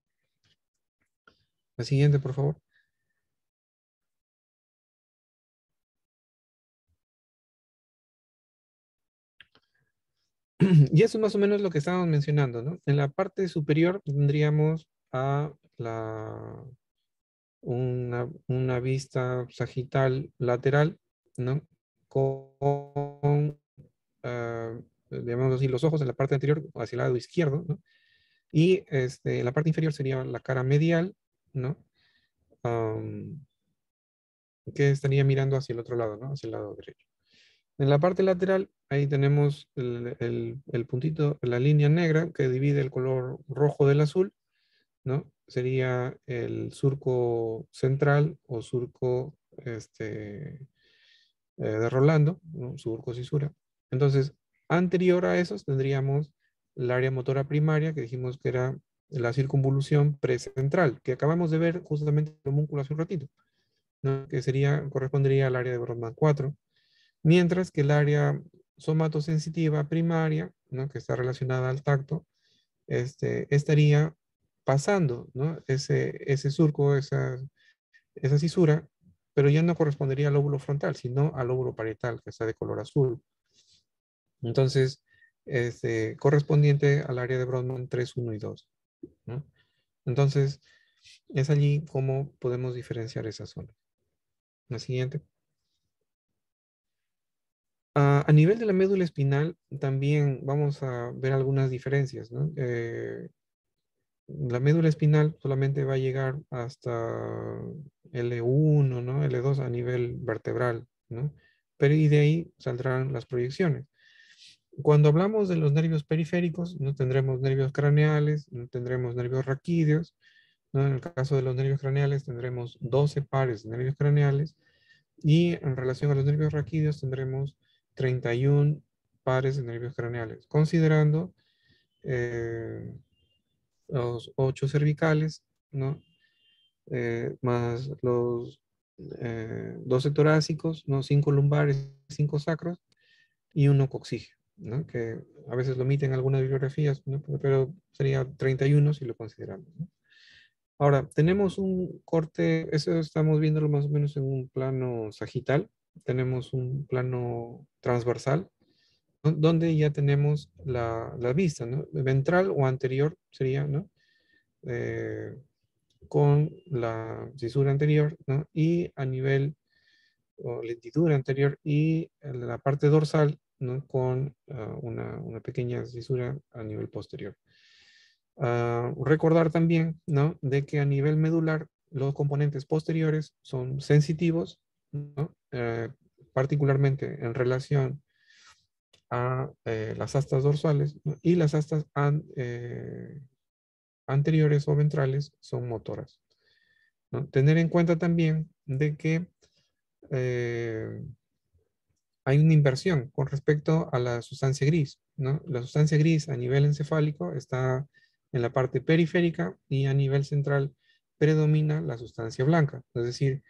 Speaker 1: La siguiente, por favor. Y eso es más o menos lo que estábamos mencionando, ¿no? En la parte superior tendríamos una vista sagital lateral, ¿no? Con, digamos así, los ojos en la parte anterior hacia el lado izquierdo, ¿no? Y la parte inferior sería la cara medial, ¿no? Am, que estaría mirando hacia el otro lado, ¿no? Hacia el lado derecho. En la parte lateral, ahí tenemos el puntito, la línea negra que divide el color rojo del azul, ¿no? Sería el surco central o surco de Rolando, ¿no? Surco cisura. Entonces, anterior a esos tendríamos el área motora primaria, que dijimos que era la circunvolución precentral, que acabamos de ver justamente en el homúnculo hace un ratito, ¿no? Que correspondería al área de Brodmann 4, mientras que el área somatosensitiva primaria, ¿no? Que está relacionada al tacto, estaría pasando, ¿no? Ese surco, esa cisura, pero ya no correspondería al lóbulo frontal, sino al lóbulo parietal, que está de color azul. Entonces, correspondiente al área de Brodmann 3, 1 y 2, ¿no? Entonces, es allí cómo podemos diferenciar esa zona. La siguiente. A nivel de la médula espinal, también vamos a ver algunas diferencias, ¿no? La médula espinal solamente va a llegar hasta L1, ¿no? L2 a nivel vertebral, ¿no? Pero y de ahí saldrán las proyecciones. Cuando hablamos de los nervios periféricos, no tendremos nervios craneales, no tendremos nervios raquídeos, ¿no? En el caso de los nervios craneales tendremos 12 pares de nervios craneales y en relación a los nervios raquídeos tendremos 31 pares de nervios craneales, considerando los 8 cervicales, ¿no? Más los 12 torácicos, ¿no? 5 lumbares, 5 sacros y 1 coxígeo, ¿no? Que a veces lo omiten algunas bibliografías, ¿no? Pero sería 31 si lo consideramos, ¿no? Ahora, tenemos un corte, eso estamos viéndolo más o menos en un plano sagital, tenemos un plano transversal, ¿no? Donde ya tenemos la vista, ¿no? Ventral o anterior sería, ¿no? Con la cisura anterior, ¿no? Y a nivel, o lentitud anterior, y en la parte dorsal, ¿no? Con una pequeña cisura a nivel posterior. Recordar también, ¿no? De que a nivel medular los componentes posteriores son sensitivos, ¿no? Particularmente en relación a las astas dorsales, ¿no? Y las astas anteriores o ventrales son motoras, ¿no? Tener en cuenta también de que hay una inversión con respecto a la sustancia gris, ¿no? La sustancia gris a nivel encefálico está en la parte periférica y a nivel central predomina la sustancia blanca. Es decir,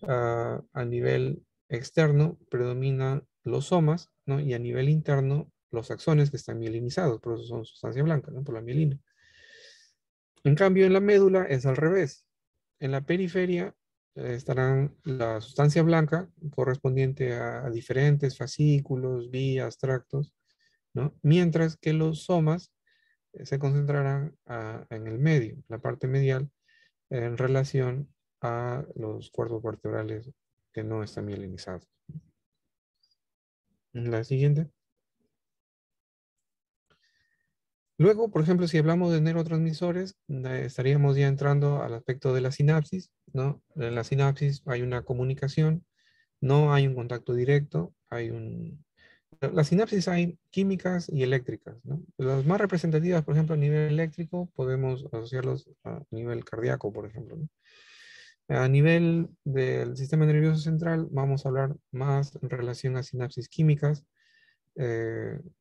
Speaker 1: a nivel externo predominan los somas, ¿no? Y a nivel interno los axones que están mielinizados, por eso son sustancia blanca, ¿no? Por la mielina. En cambio, en la médula es al revés. En la periferia estarán la sustancia blanca correspondiente a diferentes fascículos, vías, tractos, ¿no? Mientras que los somas se concentrarán en el medio, la parte medial, en relación a los cuerpos vertebrales que no están mielinizados. La siguiente. Luego, por ejemplo, si hablamos de neurotransmisores, estaríamos ya entrando al aspecto de la sinapsis, ¿no? En la sinapsis hay una comunicación, no hay un contacto directo, las sinapsis hay químicas y eléctricas, ¿no? Las más representativas, por ejemplo, a nivel eléctrico, podemos asociarlos a nivel cardíaco, por ejemplo, ¿no? A nivel del sistema nervioso central, vamos a hablar más en relación a sinapsis químicas,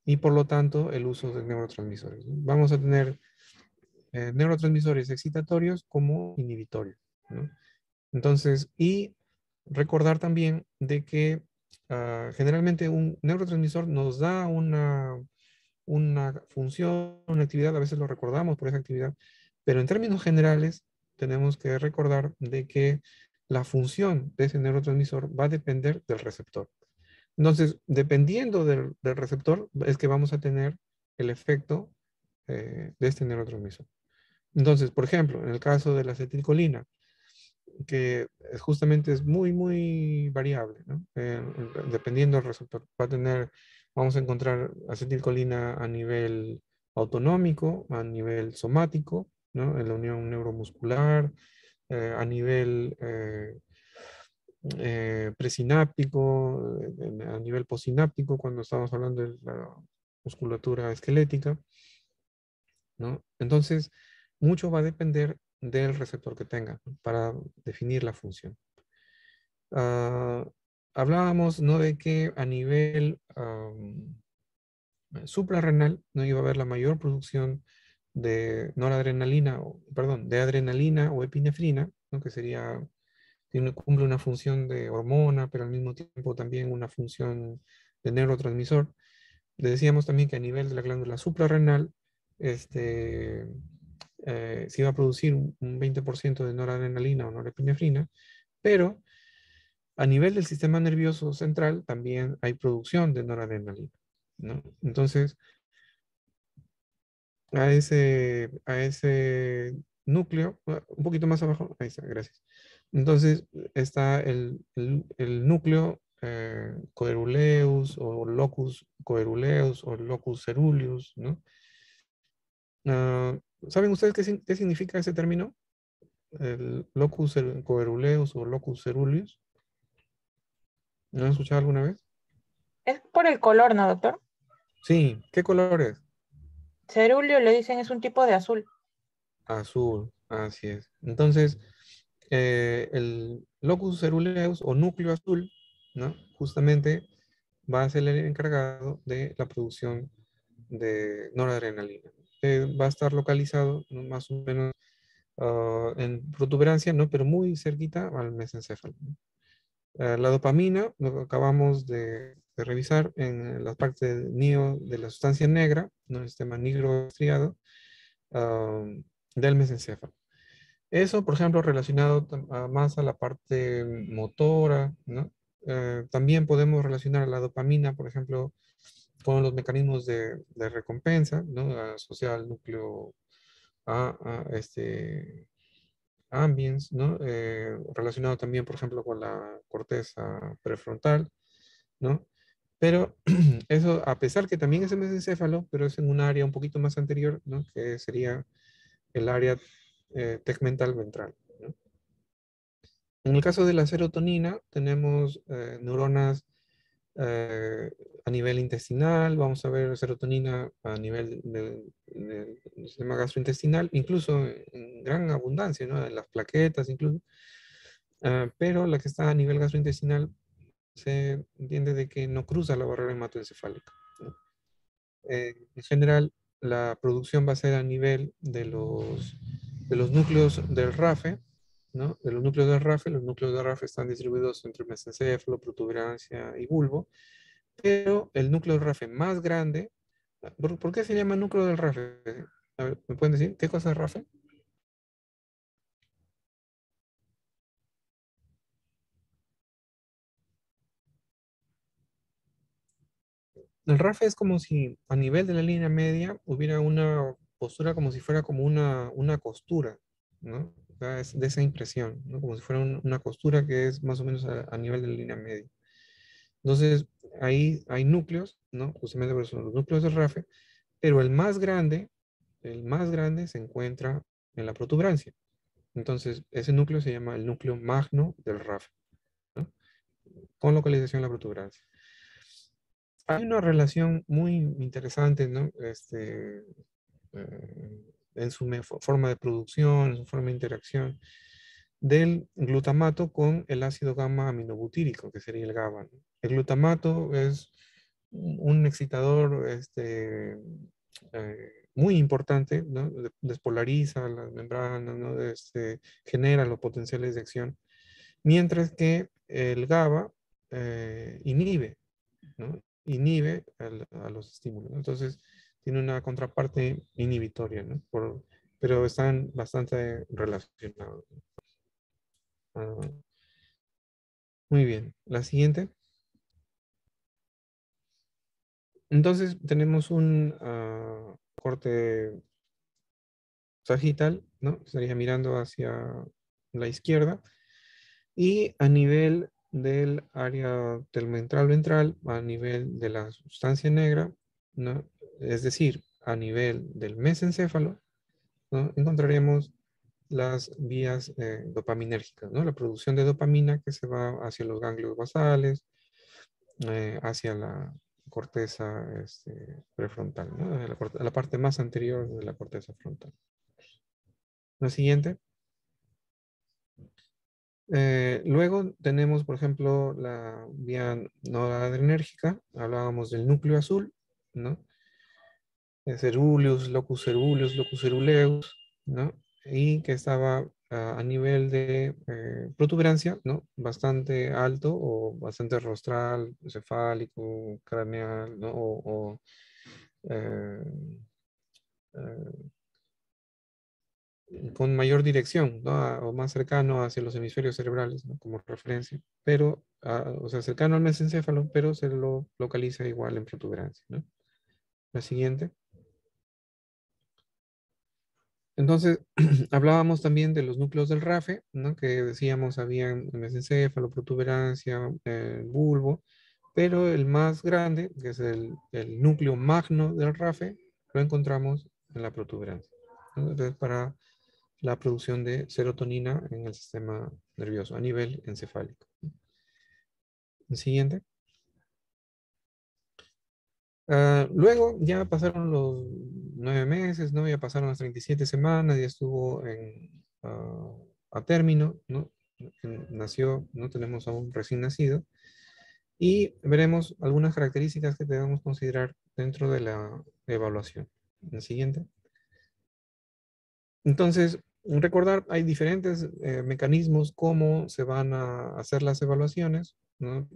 Speaker 1: y por lo tanto el uso de neurotransmisores, ¿no? Vamos a tener neurotransmisores excitatorios como inhibitorios, ¿no? Entonces, y recordar también de que generalmente un neurotransmisor nos da una función, una actividad, a veces lo recordamos por esa actividad, pero en términos generales tenemos que recordar de que la función de ese neurotransmisor va a depender del receptor. Entonces, dependiendo del receptor, es que vamos a tener el efecto de este neurotransmisor. Entonces, por ejemplo, en el caso de la acetilcolina, que justamente es muy, muy variable, ¿no? Dependiendo del receptor. Vamos a encontrar acetilcolina a nivel autonómico, a nivel somático, ¿no? En la unión neuromuscular, a nivel presináptico, a nivel postsináptico, cuando estamos hablando de la musculatura esquelética, ¿no? Entonces, mucho va a depender del receptor que tenga, ¿no? Para definir la función. Hablábamos, ¿no? De que a nivel suprarrenal no iba a haber la mayor producción de noradrenalina, perdón, de adrenalina o epinefrina, ¿no? Que cumple una función de hormona, pero al mismo tiempo también una función de neurotransmisor. Le decíamos también que a nivel de la glándula suprarrenal, sí va a producir un 20% de noradrenalina o norepinefrina, pero a nivel del sistema nervioso central también hay producción de noradrenalina, ¿no? Entonces, a ese núcleo, un poquito más abajo, ahí está, gracias. Entonces está el núcleo coeruleus o locus coeruleus o locus ceruleus, ¿no? Ah, ¿Saben ustedes qué significa ese término? El locus coeruleus o locus ceruleus. ¿No han escuchado alguna vez?
Speaker 2: Es por el color, ¿no, doctor?
Speaker 1: Sí, ¿qué color es?
Speaker 2: Cerúleo le dicen es un tipo de azul.
Speaker 1: Azul, así es. Entonces, el locus ceruleus o núcleo azul, ¿no? Justamente va a ser el encargado de la producción de noradrenalina. Va a estar localizado, ¿no? Más o menos en protuberancia, ¿no? Pero muy cerquita al mesencéfalo, ¿no? La dopamina, lo que acabamos de revisar en la parte del nido de la sustancia negra, ¿no? El sistema negro estriado del mesencéfalo. Eso, por ejemplo, relacionado más a la parte motora, ¿no? También podemos relacionar a la dopamina, por ejemplo, con los mecanismos de recompensa, ¿no? Asociado al núcleo ambiens, ¿no? Relacionado también, por ejemplo, con la corteza prefrontal, ¿no? Pero eso, a pesar que también es el mesencéfalo, pero es en un área un poquito más anterior, ¿no? Que sería el área tegmental ventral, ¿no? En el caso de la serotonina, tenemos neuronas eh, a nivel intestinal, vamos a ver serotonina a nivel del sistema gastrointestinal, incluso en gran abundancia, ¿no? En las plaquetas incluso. Pero la que está a nivel gastrointestinal se entiende de que no cruza la barrera hematoencefálica, ¿no? En general, la producción va a ser a nivel de los núcleos del RAFE, ¿no? De los núcleos del RAFE. Los núcleos del RAFE están distribuidos entre mesencéfalo, protuberancia y bulbo, pero el núcleo del RAFE más grande, ¿por qué se llama núcleo del RAFE? A ver, ¿me pueden decir qué cosa es RAFE? El RAFE es como si a nivel de la línea media hubiera una postura como si fuera como una costura, ¿no? O sea, es de esa impresión, ¿no? Como si fuera una costura que es más o menos a nivel de la línea media. Entonces, ahí hay núcleos, ¿no? Justamente por eso son los núcleos del RAFE, pero el más grande se encuentra en la protuberancia. Entonces, ese núcleo se llama el núcleo magno del RAFE, ¿no? Con localización en la protuberancia. Hay una relación muy interesante, ¿no? En su forma de producción, en su forma de interacción del glutamato con el ácido gamma aminobutírico, que sería el GABA, ¿no? El glutamato es un excitador muy importante, ¿no? Despolariza las membranas, ¿no? Genera los potenciales de acción, mientras que el GABA inhibe, ¿no? Inhibe a los estímulos, ¿no? Entonces, tiene una contraparte inhibitoria, ¿no? Pero están bastante relacionados. Ah, muy bien. La siguiente. Entonces, tenemos un corte sagital, ¿no? Estaría mirando hacia la izquierda. Y a nivel del área tegmental ventral, a nivel de la sustancia negra, ¿no? Es decir, a nivel del mesencéfalo, ¿no? Encontraremos las vías dopaminérgicas, ¿no? La producción de dopamina que se va hacia los ganglios basales, hacia la corteza prefrontal, ¿no? A la parte más anterior de la corteza frontal. La siguiente. Luego tenemos, por ejemplo, la vía noradrenérgica. Hablábamos del núcleo azul, ¿no? Ceruleus, locus ceruleus, ¿no? Y que estaba a nivel de protuberancia, ¿no? Bastante alto o bastante rostral, cefálico, craneal, ¿no? Eh, eh, con mayor dirección, ¿no? O más cercano hacia los hemisferios cerebrales, ¿no? Como referencia, pero, o sea, cercano al mesencéfalo, pero se lo localiza igual en protuberancia, ¿no? La siguiente. Entonces, hablábamos también de los núcleos del RAFE, ¿no? Que decíamos habían mesencéfalo, protuberancia, bulbo, pero el más grande, que es el núcleo magno del RAFE, lo encontramos en la protuberancia, ¿no? Entonces, para la producción de serotonina en el sistema nervioso a nivel encefálico. El siguiente. Luego ya pasaron los 9 meses, ¿no? Ya pasaron las 37 semanas, ya estuvo a término, ¿no? Nació, no tenemos aún recién nacido. Y veremos algunas características que debemos considerar dentro de la evaluación. El siguiente. Entonces, recordar, hay diferentes mecanismos cómo se van a hacer las evaluaciones, ¿no?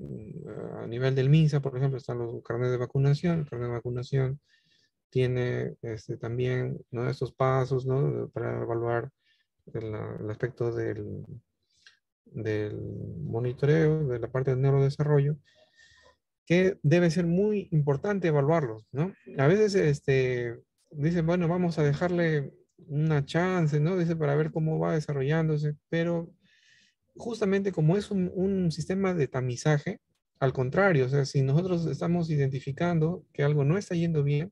Speaker 1: A nivel del MINSA, por ejemplo, están los carnets de vacunación. El carnet de vacunación tiene también, ¿no? Estos pasos, ¿no? Para evaluar el aspecto del monitoreo, de la parte del neurodesarrollo, que debe ser muy importante evaluarlos, ¿no? A veces dicen, bueno, vamos a dejarle una chance, ¿no? Dice, para ver cómo va desarrollándose, pero justamente como es un sistema de tamizaje, al contrario, o sea, si nosotros estamos identificando que algo no está yendo bien,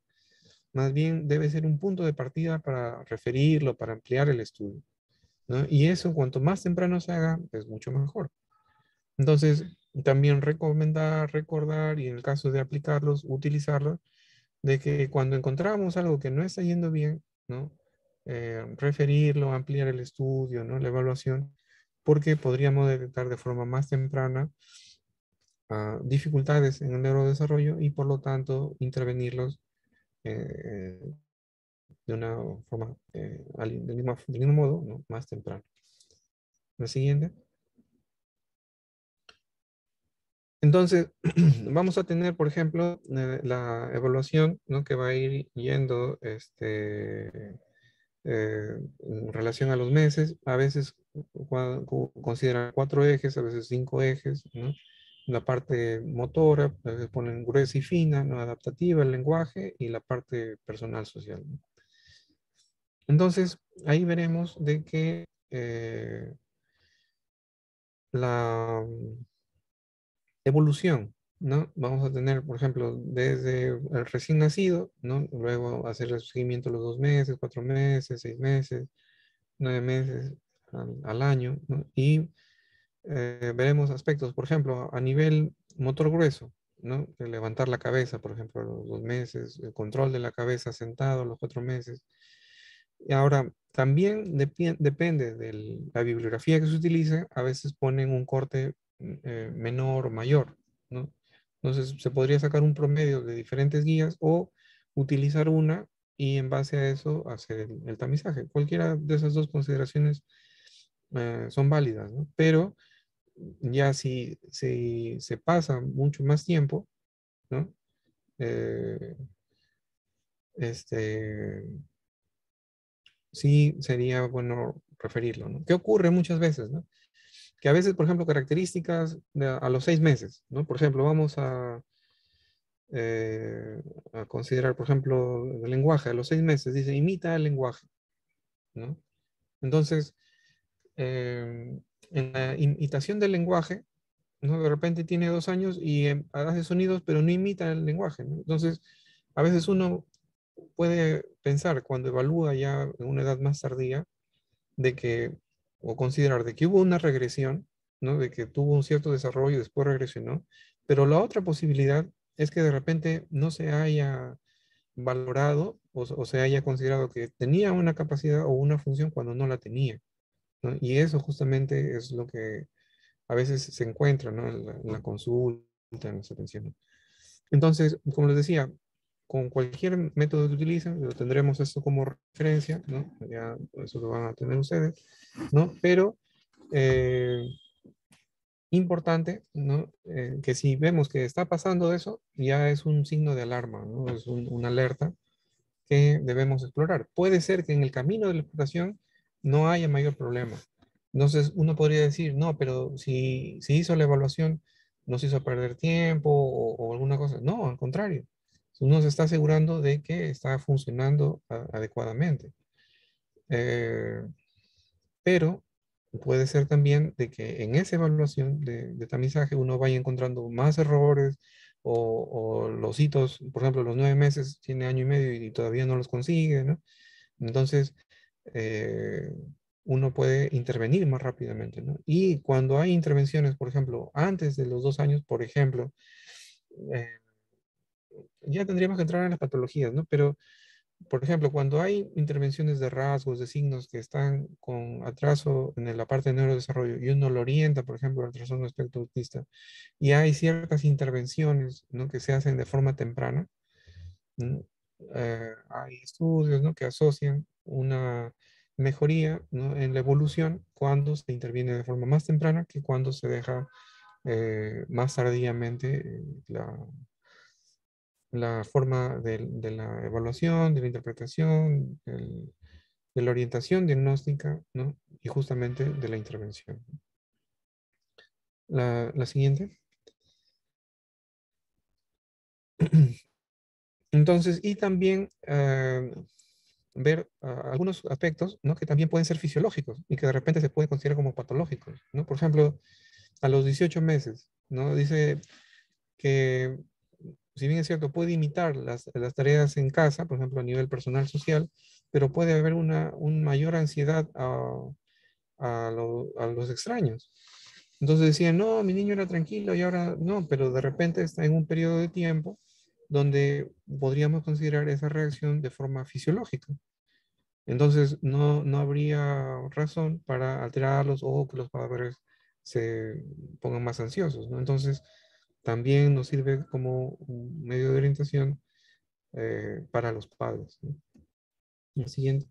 Speaker 1: más bien debe ser un punto de partida para referirlo, para ampliar el estudio, ¿no? Y eso, cuanto más temprano se haga, es mucho mejor. Entonces, también recomendar, recordar y en el caso de aplicarlos, utilizarlos, de que cuando encontramos algo que no está yendo bien, ¿no? Referirlo, ampliar el estudio, ¿no? La evaluación, porque podríamos detectar de forma más temprana dificultades en el neurodesarrollo y por lo tanto intervenirlos eh, de una forma, del mismo modo, ¿no? Más temprano. La siguiente. Entonces, vamos a tener, por ejemplo, la evaluación, ¿no? Que va a ir yendo en relación a los meses. A veces consideran 4 ejes, a veces 5 ejes, ¿no? La parte motora, a veces ponen gruesa y fina, ¿no? Adaptativa, el lenguaje y la parte personal social, ¿no? Entonces, ahí veremos de que la evolución, ¿no? Vamos a tener, por ejemplo, desde el recién nacido, ¿no? Luego hacer el seguimiento los 2 meses, 4 meses, 6 meses, 9 meses al año, ¿no? Y veremos aspectos, por ejemplo, a nivel motor grueso, ¿no? De levantar la cabeza, por ejemplo, a los 2 meses, el control de la cabeza sentado a los 4 meses. Y ahora, también depende de la bibliografía que se utilice, a veces ponen un corte menor o mayor, ¿no? Entonces, se podría sacar un promedio de diferentes guías o utilizar una y en base a eso hacer el tamizaje. Cualquiera de esas dos consideraciones son válidas, ¿no? Pero ya si se pasa mucho más tiempo, ¿no? Eh, este, sí sería bueno referirlo, ¿no? ¿Qué ocurre muchas veces, ¿no? Que a veces, por ejemplo, características a los 6 meses, ¿no? Por ejemplo, vamos a considerar, por ejemplo, el lenguaje a los 6 meses, dice, imita el lenguaje, ¿no? Entonces, en la imitación del lenguaje, ¿no? De repente tiene 2 años y hace sonidos, pero no imita el lenguaje, ¿no? Entonces, a veces uno puede pensar cuando evalúa ya en una edad más tardía, de que, o considerar de que hubo una regresión, ¿no? De que tuvo un cierto desarrollo y después regresionó, pero la otra posibilidad es que de repente no se haya valorado o se haya considerado que tenía una capacidad o una función cuando no la tenía, ¿no? Y eso justamente es lo que a veces se encuentra, ¿no? En la consulta, en las atenciones. Entonces, como les decía, con cualquier método que utilicen, lo tendremos esto como referencia, ¿no? Ya eso lo van a tener ustedes, ¿no? Pero importante, ¿no? Que si vemos que está pasando eso, ya es un signo de alarma, ¿no? Es una alerta que debemos explorar. Puede ser que en el camino de la exploración no haya mayor problema. Entonces uno podría decir, no, pero si hizo la evaluación, nos hizo perder tiempo o alguna cosa. No, al contrario. Uno se está asegurando de que está funcionando adecuadamente. Eh, pero puede ser también de que en esa evaluación de tamizaje uno vaya encontrando más errores o los hitos, por ejemplo, los 9 meses, tiene año y medio y todavía no los consigue, ¿no? Entonces, eh, uno puede intervenir más rápidamente, ¿no? Y cuando hay intervenciones, por ejemplo, antes de los 2 años, por ejemplo, eh, ya tendríamos que entrar en las patologías, ¿no? Pero por ejemplo, cuando hay intervenciones de rasgos, de signos que están con atraso en la parte de neurodesarrollo y uno lo orienta, por ejemplo, al trastorno espectro autista, y hay ciertas intervenciones, ¿no?, que se hacen de forma temprana, ¿no? Hay estudios, ¿no?, que asocian una mejoría, ¿no?, en la evolución cuando se interviene de forma más temprana que cuando se deja más tardíamente la forma de la evaluación, de la interpretación, de la orientación diagnóstica, ¿no? Y justamente de la intervención. La siguiente. Entonces, y también ver algunos aspectos, ¿no?, que también pueden ser fisiológicos y que de repente se pueden considerar como patológicos, ¿no? Por ejemplo, a los 18 meses, ¿no? Dice que, si bien es cierto, puede imitar las tareas en casa, por ejemplo, a nivel personal, social, pero puede haber una mayor ansiedad a los extraños. Entonces decían, no, mi niño era tranquilo y ahora no, pero de repente está en un periodo de tiempo donde podríamos considerar esa reacción de forma fisiológica. Entonces no habría razón para alterarlos o que los padres se pongan más ansiosos, ¿no? Entonces también nos sirve como un medio de orientación para los padres, ¿no? El siguiente.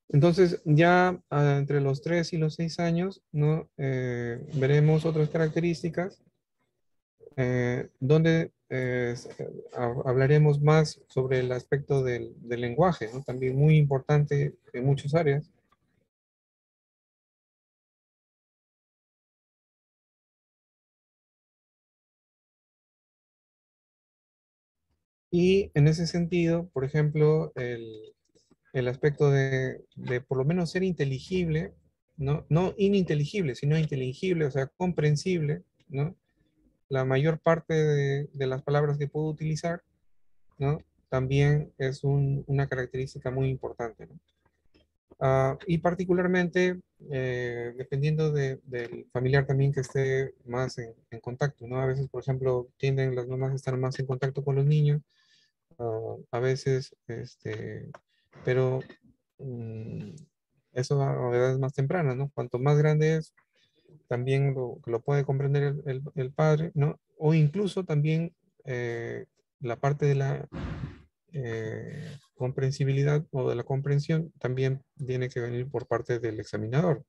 Speaker 1: Entonces, ya entre los 3 y los 6 años, ¿no? Veremos otras características donde hablaremos más sobre el aspecto del lenguaje, ¿no? También muy importante en muchas áreas. Y en ese sentido, por ejemplo, el aspecto de por lo menos ser inteligible, ¿no? No ininteligible, sino inteligible, o sea, comprensible, ¿no? La mayor parte de las palabras que puedo utilizar, ¿no? También es una característica muy importante, ¿no? Y particularmente, dependiendo del familiar también que esté más en contacto, ¿no? A veces, por ejemplo, tienden las mamás a estar más en contacto con los niños, a veces, pero mm, eso a edades más tempranas, ¿no? Cuanto más grande es, también lo puede comprender el padre, ¿no? O incluso también la parte de la comprensibilidad o de la comprensión también tiene que venir por parte del examinador,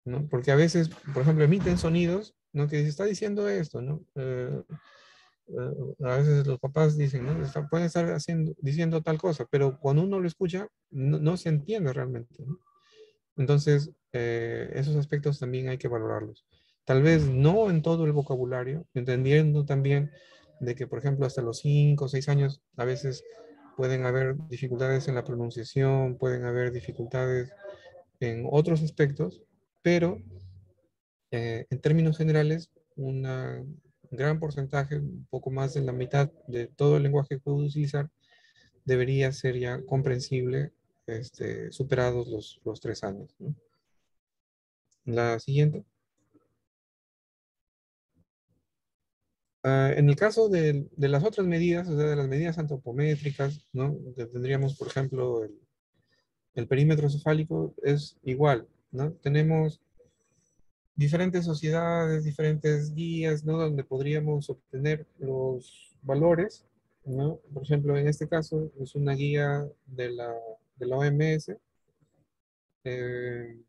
Speaker 1: ¿no? Porque a veces, por ejemplo, emiten sonidos, ¿no?, que se está diciendo esto, ¿no? A veces los papás dicen, ¿no? Pueden estar diciendo tal cosa, pero cuando uno lo escucha, no se entiende realmente, ¿no? Entonces, esos aspectos también hay que valorarlos. Tal vez no en todo el vocabulario, entendiendo también de que, por ejemplo, hasta los 5 o 6 años, a veces pueden haber dificultades en la pronunciación, pueden haber dificultades en otros aspectos, pero en términos generales, un gran porcentaje, un poco más de la mitad de todo el lenguaje que puedo utilizar, debería ser ya comprensible, superados los 3 años, ¿no? La siguiente. En el caso de las otras medidas, o sea, de las medidas antropométricas, ¿no?, que tendríamos, por ejemplo, el perímetro cefálico, es igual, ¿no? Tenemos diferentes sociedades, diferentes guías, ¿no?, donde podríamos obtener los valores, ¿no? Por ejemplo, en este caso es una guía de la OMS, eh,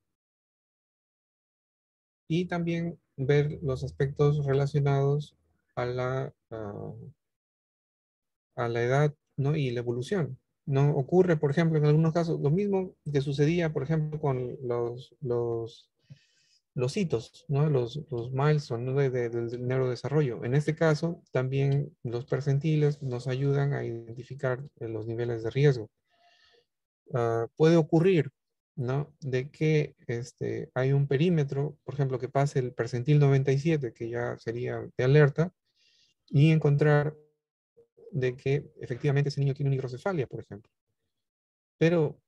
Speaker 1: y también ver los aspectos relacionados a la edad, ¿no?, y la evolución. ¿no? Ocurre, por ejemplo, en algunos casos, lo mismo que sucedía, por ejemplo, con los hitos, ¿no? Los milestones, ¿no? Del neurodesarrollo. En este caso, también los percentiles nos ayudan a identificar los niveles de riesgo. Puede ocurrir, ¿no? De que hay un perímetro, por ejemplo, que pase el percentil 97, que ya sería de alerta, y encontrar de que efectivamente ese niño tiene una hidrocefalia, por ejemplo. Pero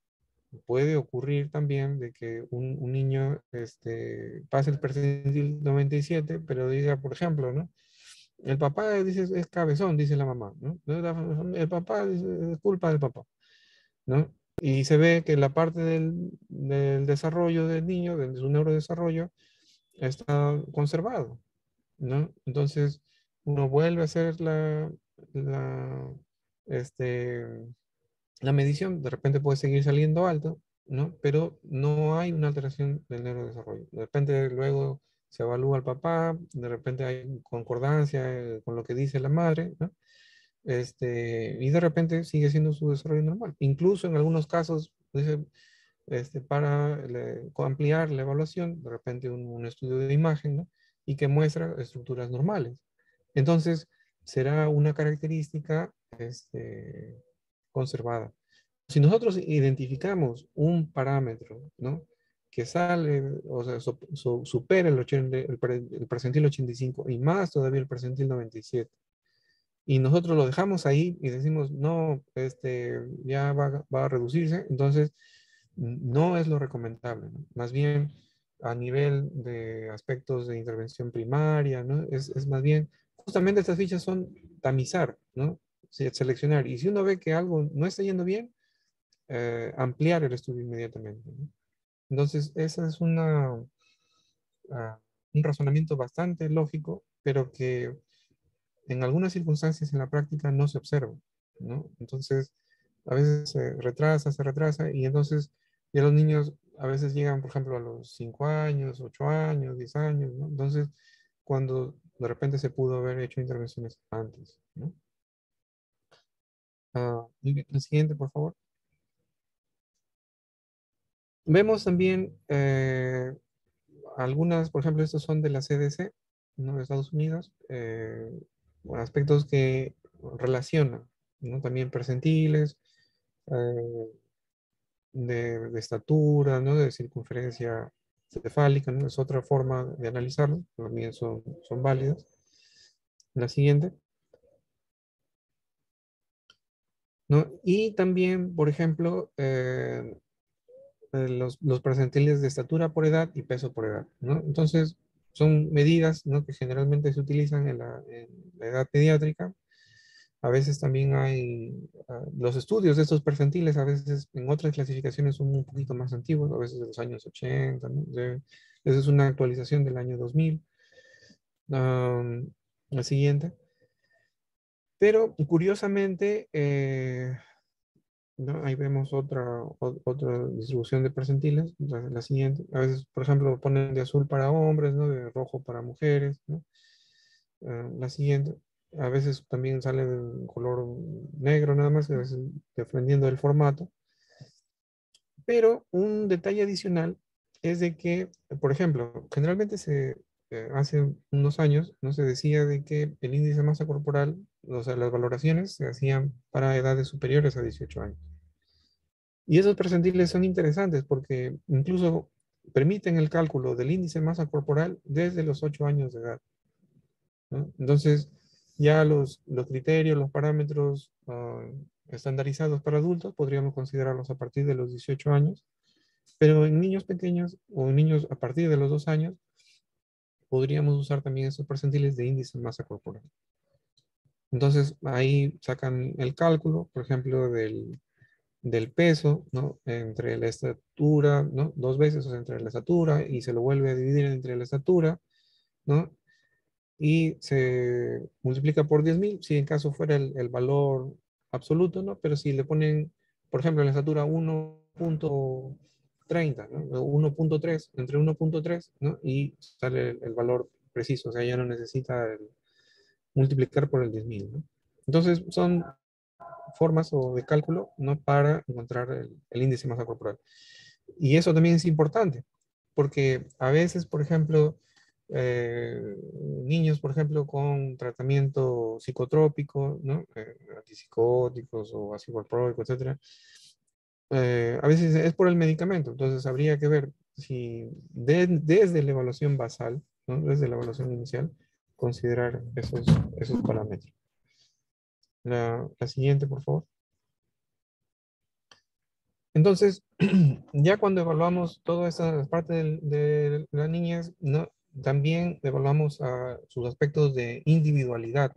Speaker 1: puede ocurrir también de que un niño pase el percentil 97, pero diga, por ejemplo, ¿no? El papá dice es cabezón, dice la mamá, ¿no? El papá dice, es culpa del papá, ¿no? Y se ve que la parte del desarrollo del niño, de su neurodesarrollo, está conservado, ¿no? Entonces, uno vuelve a hacer la, este, la medición, de repente puede seguir saliendo alto, ¿no? Pero no hay una alteración del neurodesarrollo. De repente luego se evalúa al papá, de repente hay concordancia con lo que dice la madre, ¿no? Y de repente sigue siendo su desarrollo normal. Incluso en algunos casos, dice, para ampliar la evaluación, de repente un estudio de imagen, ¿no? Y que muestra estructuras normales. Entonces, será una característica conservada. Si nosotros identificamos un parámetro, ¿no? Que sale, o sea, supera el percentil 85 y más todavía el percentil 97, y nosotros lo dejamos ahí y decimos, no, ya va a reducirse, entonces no es lo recomendable, ¿no? Más bien a nivel de aspectos de intervención primaria, ¿no? Es más bien, justamente estas fichas son tamizar, ¿no? Seleccionar. Y si uno ve que algo no está yendo bien, ampliar el estudio inmediatamente, ¿no? Entonces, esa es un razonamiento bastante lógico, pero que en algunas circunstancias en la práctica no se observa, ¿no? Entonces, a veces se retrasa, y entonces ya los niños a veces llegan, por ejemplo, a los 5 años, 8 años, 10 años, ¿no? Entonces, cuando de repente se pudo haber hecho intervenciones antes, ¿no? Muy bien, el siguiente, por favor. Vemos también algunas, por ejemplo, estos son de la CDC, ¿no? De Estados Unidos, aspectos que relacionan, ¿no? También percentiles, eh, de estatura, ¿no? De circunferencia cefálica, ¿no? Es otra forma de analizarlo, también son válidas. La siguiente, ¿no? Y también, por ejemplo, los percentiles de estatura por edad y peso por edad, ¿no? Entonces, son medidas, ¿no? Que generalmente se utilizan en la edad pediátrica. A veces también hay los estudios de estos percentiles, a veces en otras clasificaciones son un poquito más antiguos, a veces de los años 80, ¿no? Esa es una actualización del año 2000. La siguiente. Pero curiosamente, ¿no? Ahí vemos otra distribución de percentiles, la siguiente. A veces, por ejemplo, ponen de azul para hombres, ¿no? De rojo para mujeres, ¿no? La siguiente. A veces también sale de color negro nada más, a veces dependiendo del formato. Pero un detalle adicional es de que, por ejemplo, generalmente hace unos años no se decía de que el índice de masa corporal, o sea, las valoraciones se hacían para edades superiores a 18 años. Y esos percentiles son interesantes porque incluso permiten el cálculo del índice de masa corporal desde los 8 años de edad, ¿no? Entonces, ya los criterios, los parámetros estandarizados para adultos podríamos considerarlos a partir de los 18 años, pero en niños pequeños o en niños a partir de los 2 años podríamos usar también estos percentiles de índice de masa corporal. Entonces, ahí sacan el cálculo, por ejemplo, del peso, ¿no? Entre la estatura, ¿no? 2 veces, o sea, entre la estatura, y se lo vuelve a dividir entre la estatura, ¿no? Y se multiplica por 10.000, si en caso fuera el valor absoluto, ¿no? Pero si le ponen, por ejemplo, en la estatura 1.30, ¿no? 1.3, entre 1.3, ¿no? Y sale el valor preciso, o sea, ya no necesita multiplicar por el 10.000, ¿no? Entonces, son formas o de cálculo, ¿no? Para encontrar el índice de masa corporal. Y eso también es importante, porque a veces, por ejemplo, niños, por ejemplo, con tratamiento psicotrópico, ¿no? Antipsicóticos o ácido valproico, etcétera, a veces es por el medicamento. Entonces habría que ver si desde la evaluación basal, ¿no? Desde la evaluación inicial, considerar esos parámetros. La siguiente, por favor. Entonces, ya cuando evaluamos toda esa parte de las niñas, ¿no? También evaluamos sus aspectos de individualidad,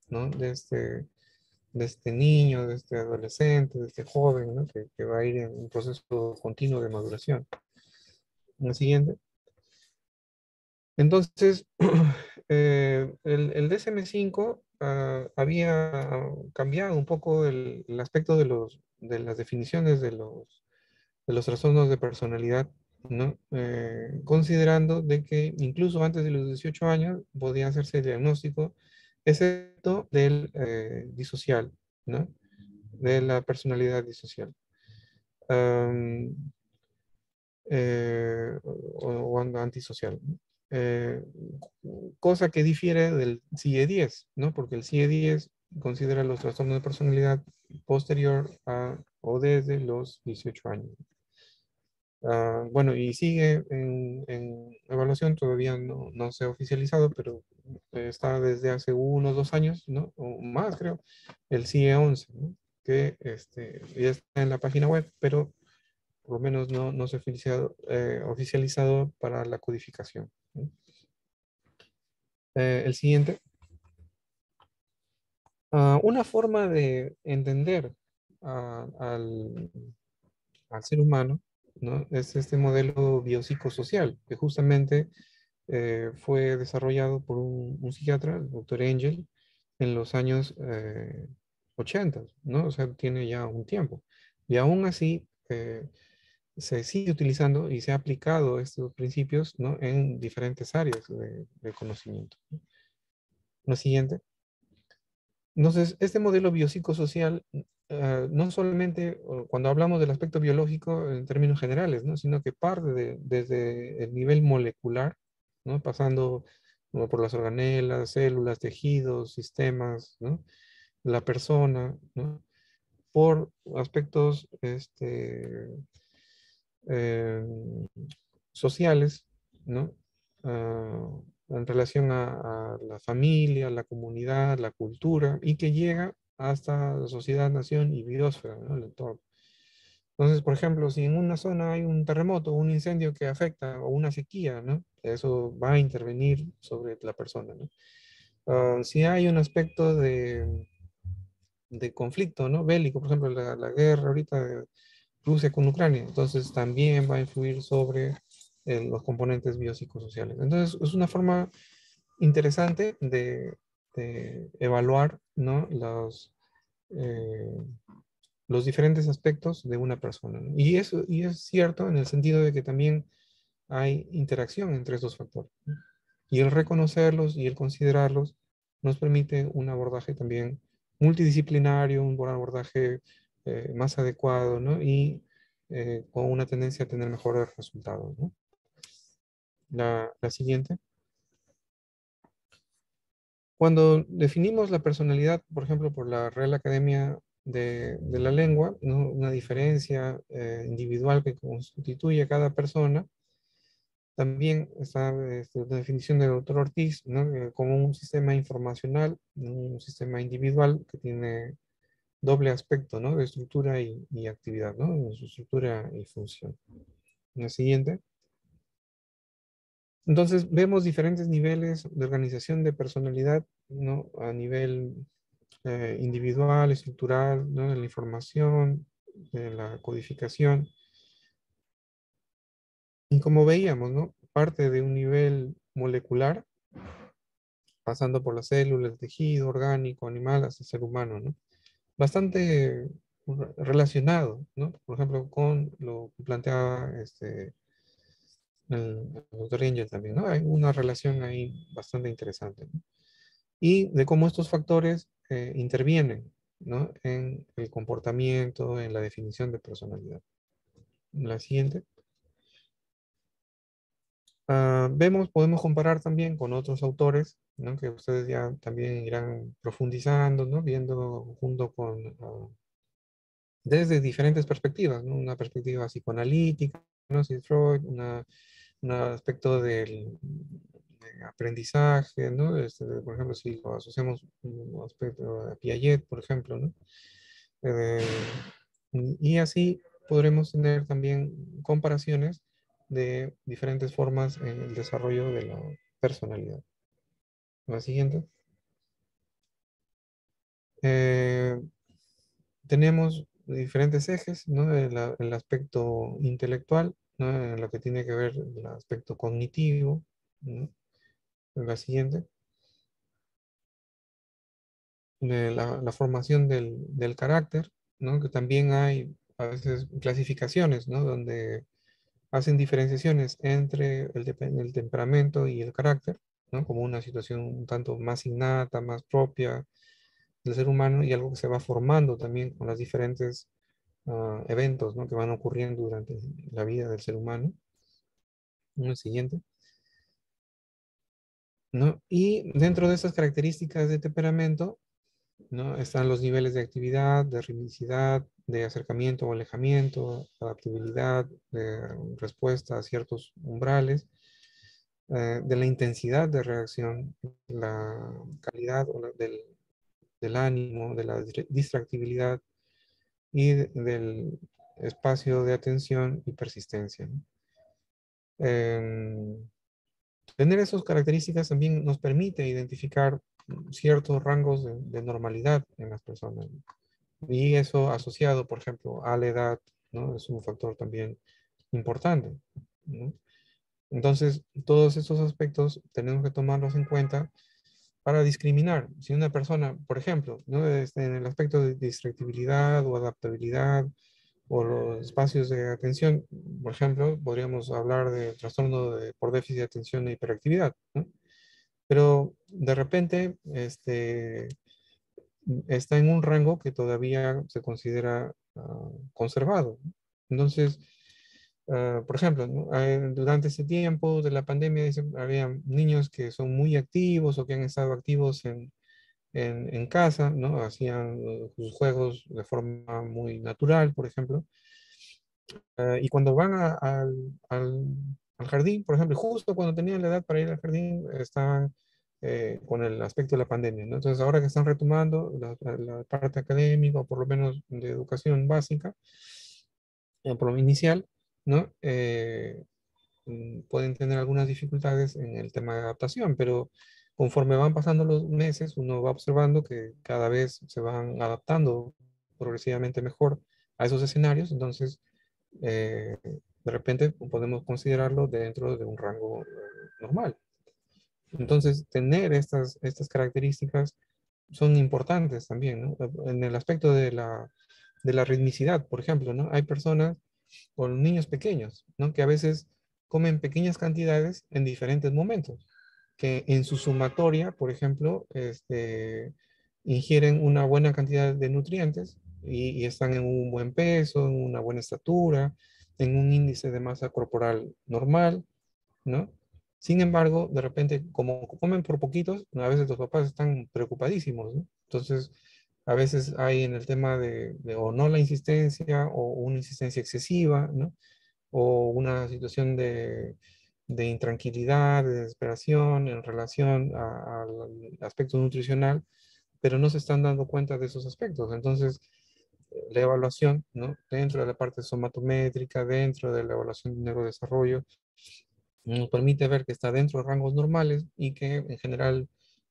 Speaker 1: ¿no? De este niño, de este adolescente, de este joven, ¿no? Que va a ir en un proceso continuo de maduración. La siguiente. Entonces, el DSM-5 había cambiado un poco el aspecto de las definiciones de los trastornos de personalidad, ¿no? Considerando de que incluso antes de los 18 años podía hacerse el diagnóstico, excepto del disocial, ¿no? De la personalidad disocial. O antisocial. Eh, Cosa que difiere del CIE-10, ¿no? Porque el CIE-10 considera los trastornos de personalidad posterior a o desde los 18 años. Bueno, y sigue en evaluación, todavía no se ha oficializado, pero está desde hace 1 o 2 años, ¿no? O más, creo, el CIE-11, ¿no? Que ya está en la página web, pero por lo menos no se ha oficializado para la codificación, ¿no? El siguiente. Una forma de entender al ser humano, ¿no? Es este modelo biopsicosocial, que justamente fue desarrollado por un psiquiatra, el doctor Engel, en los años 80, ¿no? O sea, tiene ya un tiempo. Y aún así, se sigue utilizando y se ha aplicado estos principios, ¿no? En diferentes áreas de conocimiento. Lo siguiente. Entonces, este modelo biopsicosocial, no solamente cuando hablamos del aspecto biológico en términos generales, ¿no? Sino que parte desde el nivel molecular, ¿no? Pasando como por las organelas, células, tejidos, sistemas, ¿no? La persona, ¿no? Por aspectos eh, sociales, ¿no? En relación a la familia, la comunidad, la cultura, y que llega hasta la sociedad, nación y biosfera, ¿no? El entorno. Entonces, por ejemplo, si en una zona hay un terremoto, un incendio que afecta, o una sequía, ¿no? Eso va a intervenir sobre la persona, ¿no? Si hay un aspecto de conflicto, ¿no? Bélico, por ejemplo, la guerra ahorita de Rusia con Ucrania, entonces también va a influir sobre los componentes biopsicosociales. Entonces, es una forma interesante de evaluar, ¿no? Los diferentes aspectos de una persona, ¿no? Y es cierto en el sentido de que también hay interacción entre esos factores, ¿no? Y el reconocerlos y el considerarlos nos permite un abordaje también multidisciplinario, un buen abordaje más adecuado, ¿no? Y con una tendencia a tener mejores resultados, ¿no? La siguiente. Cuando definimos la personalidad, por ejemplo, por la Real Academia de la Lengua, ¿no? Una diferencia individual que constituye a cada persona, también está la definición del doctor Ortiz, ¿no? Como un sistema informacional, un sistema individual que tiene doble aspecto, ¿no? De estructura y actividad, ¿no? En su estructura y función. En la siguiente. Entonces, vemos diferentes niveles de organización de personalidad, ¿no? A nivel individual, estructural, ¿no? De la información, de la codificación. Y como veíamos, ¿no? Parte de un nivel molecular, pasando por las células, el tejido orgánico, animal, hasta el ser humano, ¿no? Bastante relacionado, ¿no? Por ejemplo, con lo que planteaba el doctor Angel también, ¿no? Hay una relación ahí bastante interesante, ¿no? Y de cómo estos factores intervienen, ¿no? En el comportamiento, en la definición de personalidad. La siguiente. Podemos comparar también con otros autores, ¿no? Que ustedes ya también irán profundizando, ¿no? Viendo junto con, desde diferentes perspectivas, ¿no? Una perspectiva psicoanalítica, ¿no? Si Freud, un aspecto del aprendizaje, ¿no? Por ejemplo, si lo asociamos un aspecto a Piaget, por ejemplo, ¿no? Eh, y así podremos tener también comparaciones de diferentes formas en el desarrollo de la personalidad. La siguiente. Eh, Tenemos diferentes ejes, ¿no? El aspecto intelectual, ¿no? En lo que tiene que ver el aspecto cognitivo, ¿no? La siguiente. De la formación del carácter, ¿no? Que también hay a veces clasificaciones, ¿no? Donde hacen diferenciaciones entre el temperamento y el carácter, ¿no? Como una situación un tanto más innata, más propia del ser humano y algo que se va formando también con los diferentes eventos, ¿no? Que van ocurriendo durante la vida del ser humano. El siguiente. ¿No? Y dentro de esas características de temperamento, ¿no? Están los niveles de actividad, de ritmicidad, de acercamiento o alejamiento, adaptabilidad, de respuesta a ciertos umbrales, de la intensidad de reacción, la calidad del ánimo, de la distractibilidad y del espacio de atención y persistencia, ¿no? Em, Tener esas características también nos permite identificar ciertos rangos de normalidad en las personas, ¿no? Y eso asociado, por ejemplo, a la edad, ¿no? Es un factor también importante, ¿no? Entonces, todos estos aspectos tenemos que tomarlos en cuenta para discriminar. Si una persona, por ejemplo, ¿no? En el aspecto de distractibilidad o adaptabilidad o los espacios de atención, por ejemplo, podríamos hablar de trastorno por déficit de atención e hiperactividad, ¿no? Pero de repente, está en un rango que todavía se considera conservado, ¿no? Entonces, por ejemplo, ¿no? Durante ese tiempo de la pandemia había niños que son muy activos o que han estado activos en casa, ¿no? Hacían sus juegos de forma muy natural, por ejemplo. Y cuando van al jardín, por ejemplo, justo cuando tenían la edad para ir al jardín, estaban con el aspecto de la pandemia, ¿no? Entonces, ahora que están retomando la parte académica, o por lo menos de educación básica, por lo inicial, ¿no? Pueden tener algunas dificultades en el tema de adaptación, pero conforme van pasando los meses, uno va observando que cada vez se van adaptando progresivamente mejor a esos escenarios, entonces de repente podemos considerarlo dentro de un rango normal. Entonces, tener estas características son importantes también, ¿no? En el aspecto de la ritmicidad, por ejemplo, ¿no? Hay personas con niños pequeños, ¿no? Que a veces comen pequeñas cantidades en diferentes momentos, que en su sumatoria, por ejemplo, ingieren una buena cantidad de nutrientes y están en un buen peso, en una buena estatura, en un índice de masa corporal normal, ¿no? Sin embargo, de repente, como comen por poquitos, a veces los papás están preocupadísimos, ¿no? Entonces, a veces hay en el tema de o no la insistencia o una insistencia excesiva, ¿no? O una situación de intranquilidad, de desesperación en relación al aspecto nutricional, pero no se están dando cuenta de esos aspectos. Entonces, la evaluación, ¿no? Dentro de la parte somatométrica, dentro de la evaluación de neurodesarrollo, nos permite ver que está dentro de rangos normales y que en general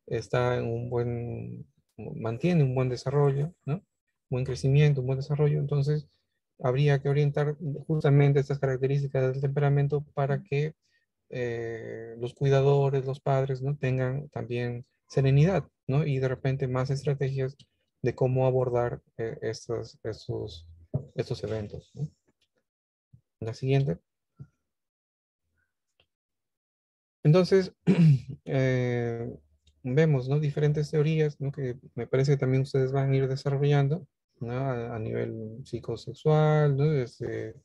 Speaker 1: está en mantiene un buen desarrollo, ¿no? Buen crecimiento, un buen desarrollo. Entonces, habría que orientar justamente estas características del temperamento para que los cuidadores, los padres, ¿no? Tengan también serenidad, ¿no? Y de repente más estrategias de cómo abordar estos eventos, ¿no? La siguiente. Entonces, vemos, ¿no? Diferentes teorías, ¿no? Que me parece que también ustedes van a ir desarrollando, ¿no? A nivel psicosexual, ¿no? Desde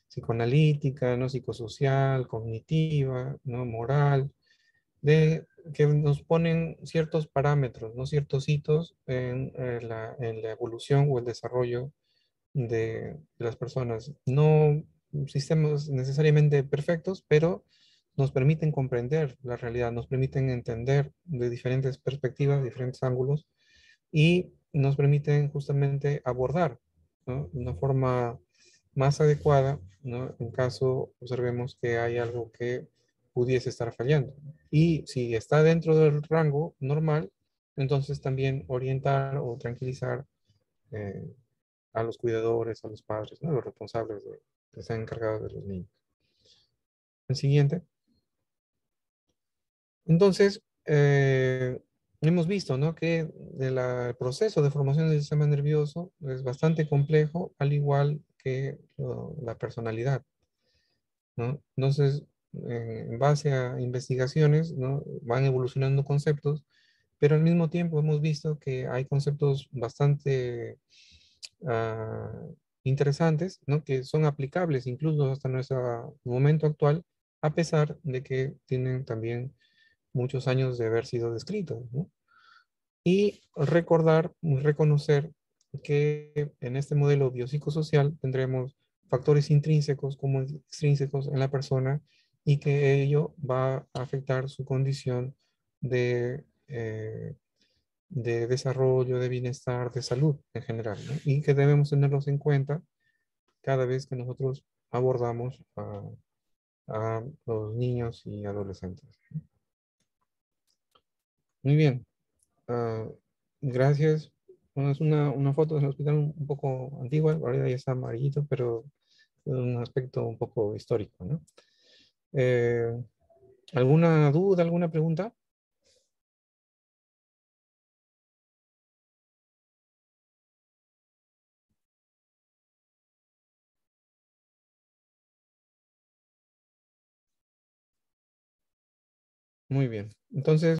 Speaker 1: psicoanalítica, ¿no? Psicosocial, cognitiva, ¿no? Moral, de que nos ponen ciertos parámetros, ¿no? Ciertos hitos en la evolución o el desarrollo de las personas. No sistemas necesariamente perfectos, pero nos permiten comprender la realidad, nos permiten entender de diferentes perspectivas, diferentes ángulos, y nos permiten justamente abordar, ¿no? De una forma más adecuada, ¿no? En caso observemos que hay algo que pudiese estar fallando. Y si está dentro del rango normal, entonces también orientar o tranquilizar eh, a los cuidadores, a los padres, ¿no? Los responsables que están encargados de los niños. El siguiente. Entonces, hemos visto, ¿no? Que el proceso de formación del sistema nervioso es bastante complejo, al igual que la personalidad, ¿no? Entonces, en base a investigaciones, ¿no? Van evolucionando conceptos, pero al mismo tiempo hemos visto que hay conceptos bastante ah, interesantes, ¿no? Que son aplicables incluso hasta nuestro momento actual, a pesar de que tienen también muchos años de haber sido descritos, ¿no? Y recordar, reconocer que en este modelo biopsicosocial tendremos factores intrínsecos como extrínsecos en la persona y que ello va a afectar su condición de desarrollo, de bienestar, de salud en general, ¿no? Y que debemos tenerlos en cuenta cada vez que nosotros abordamos a los niños y adolescentes. Muy bien. Ah, gracias. Bueno, es una foto del hospital un poco antigua, ahora ya está amarillito, pero es un aspecto un poco histórico, ¿no? Eh, ¿Alguna duda, alguna pregunta? Muy bien. Entonces,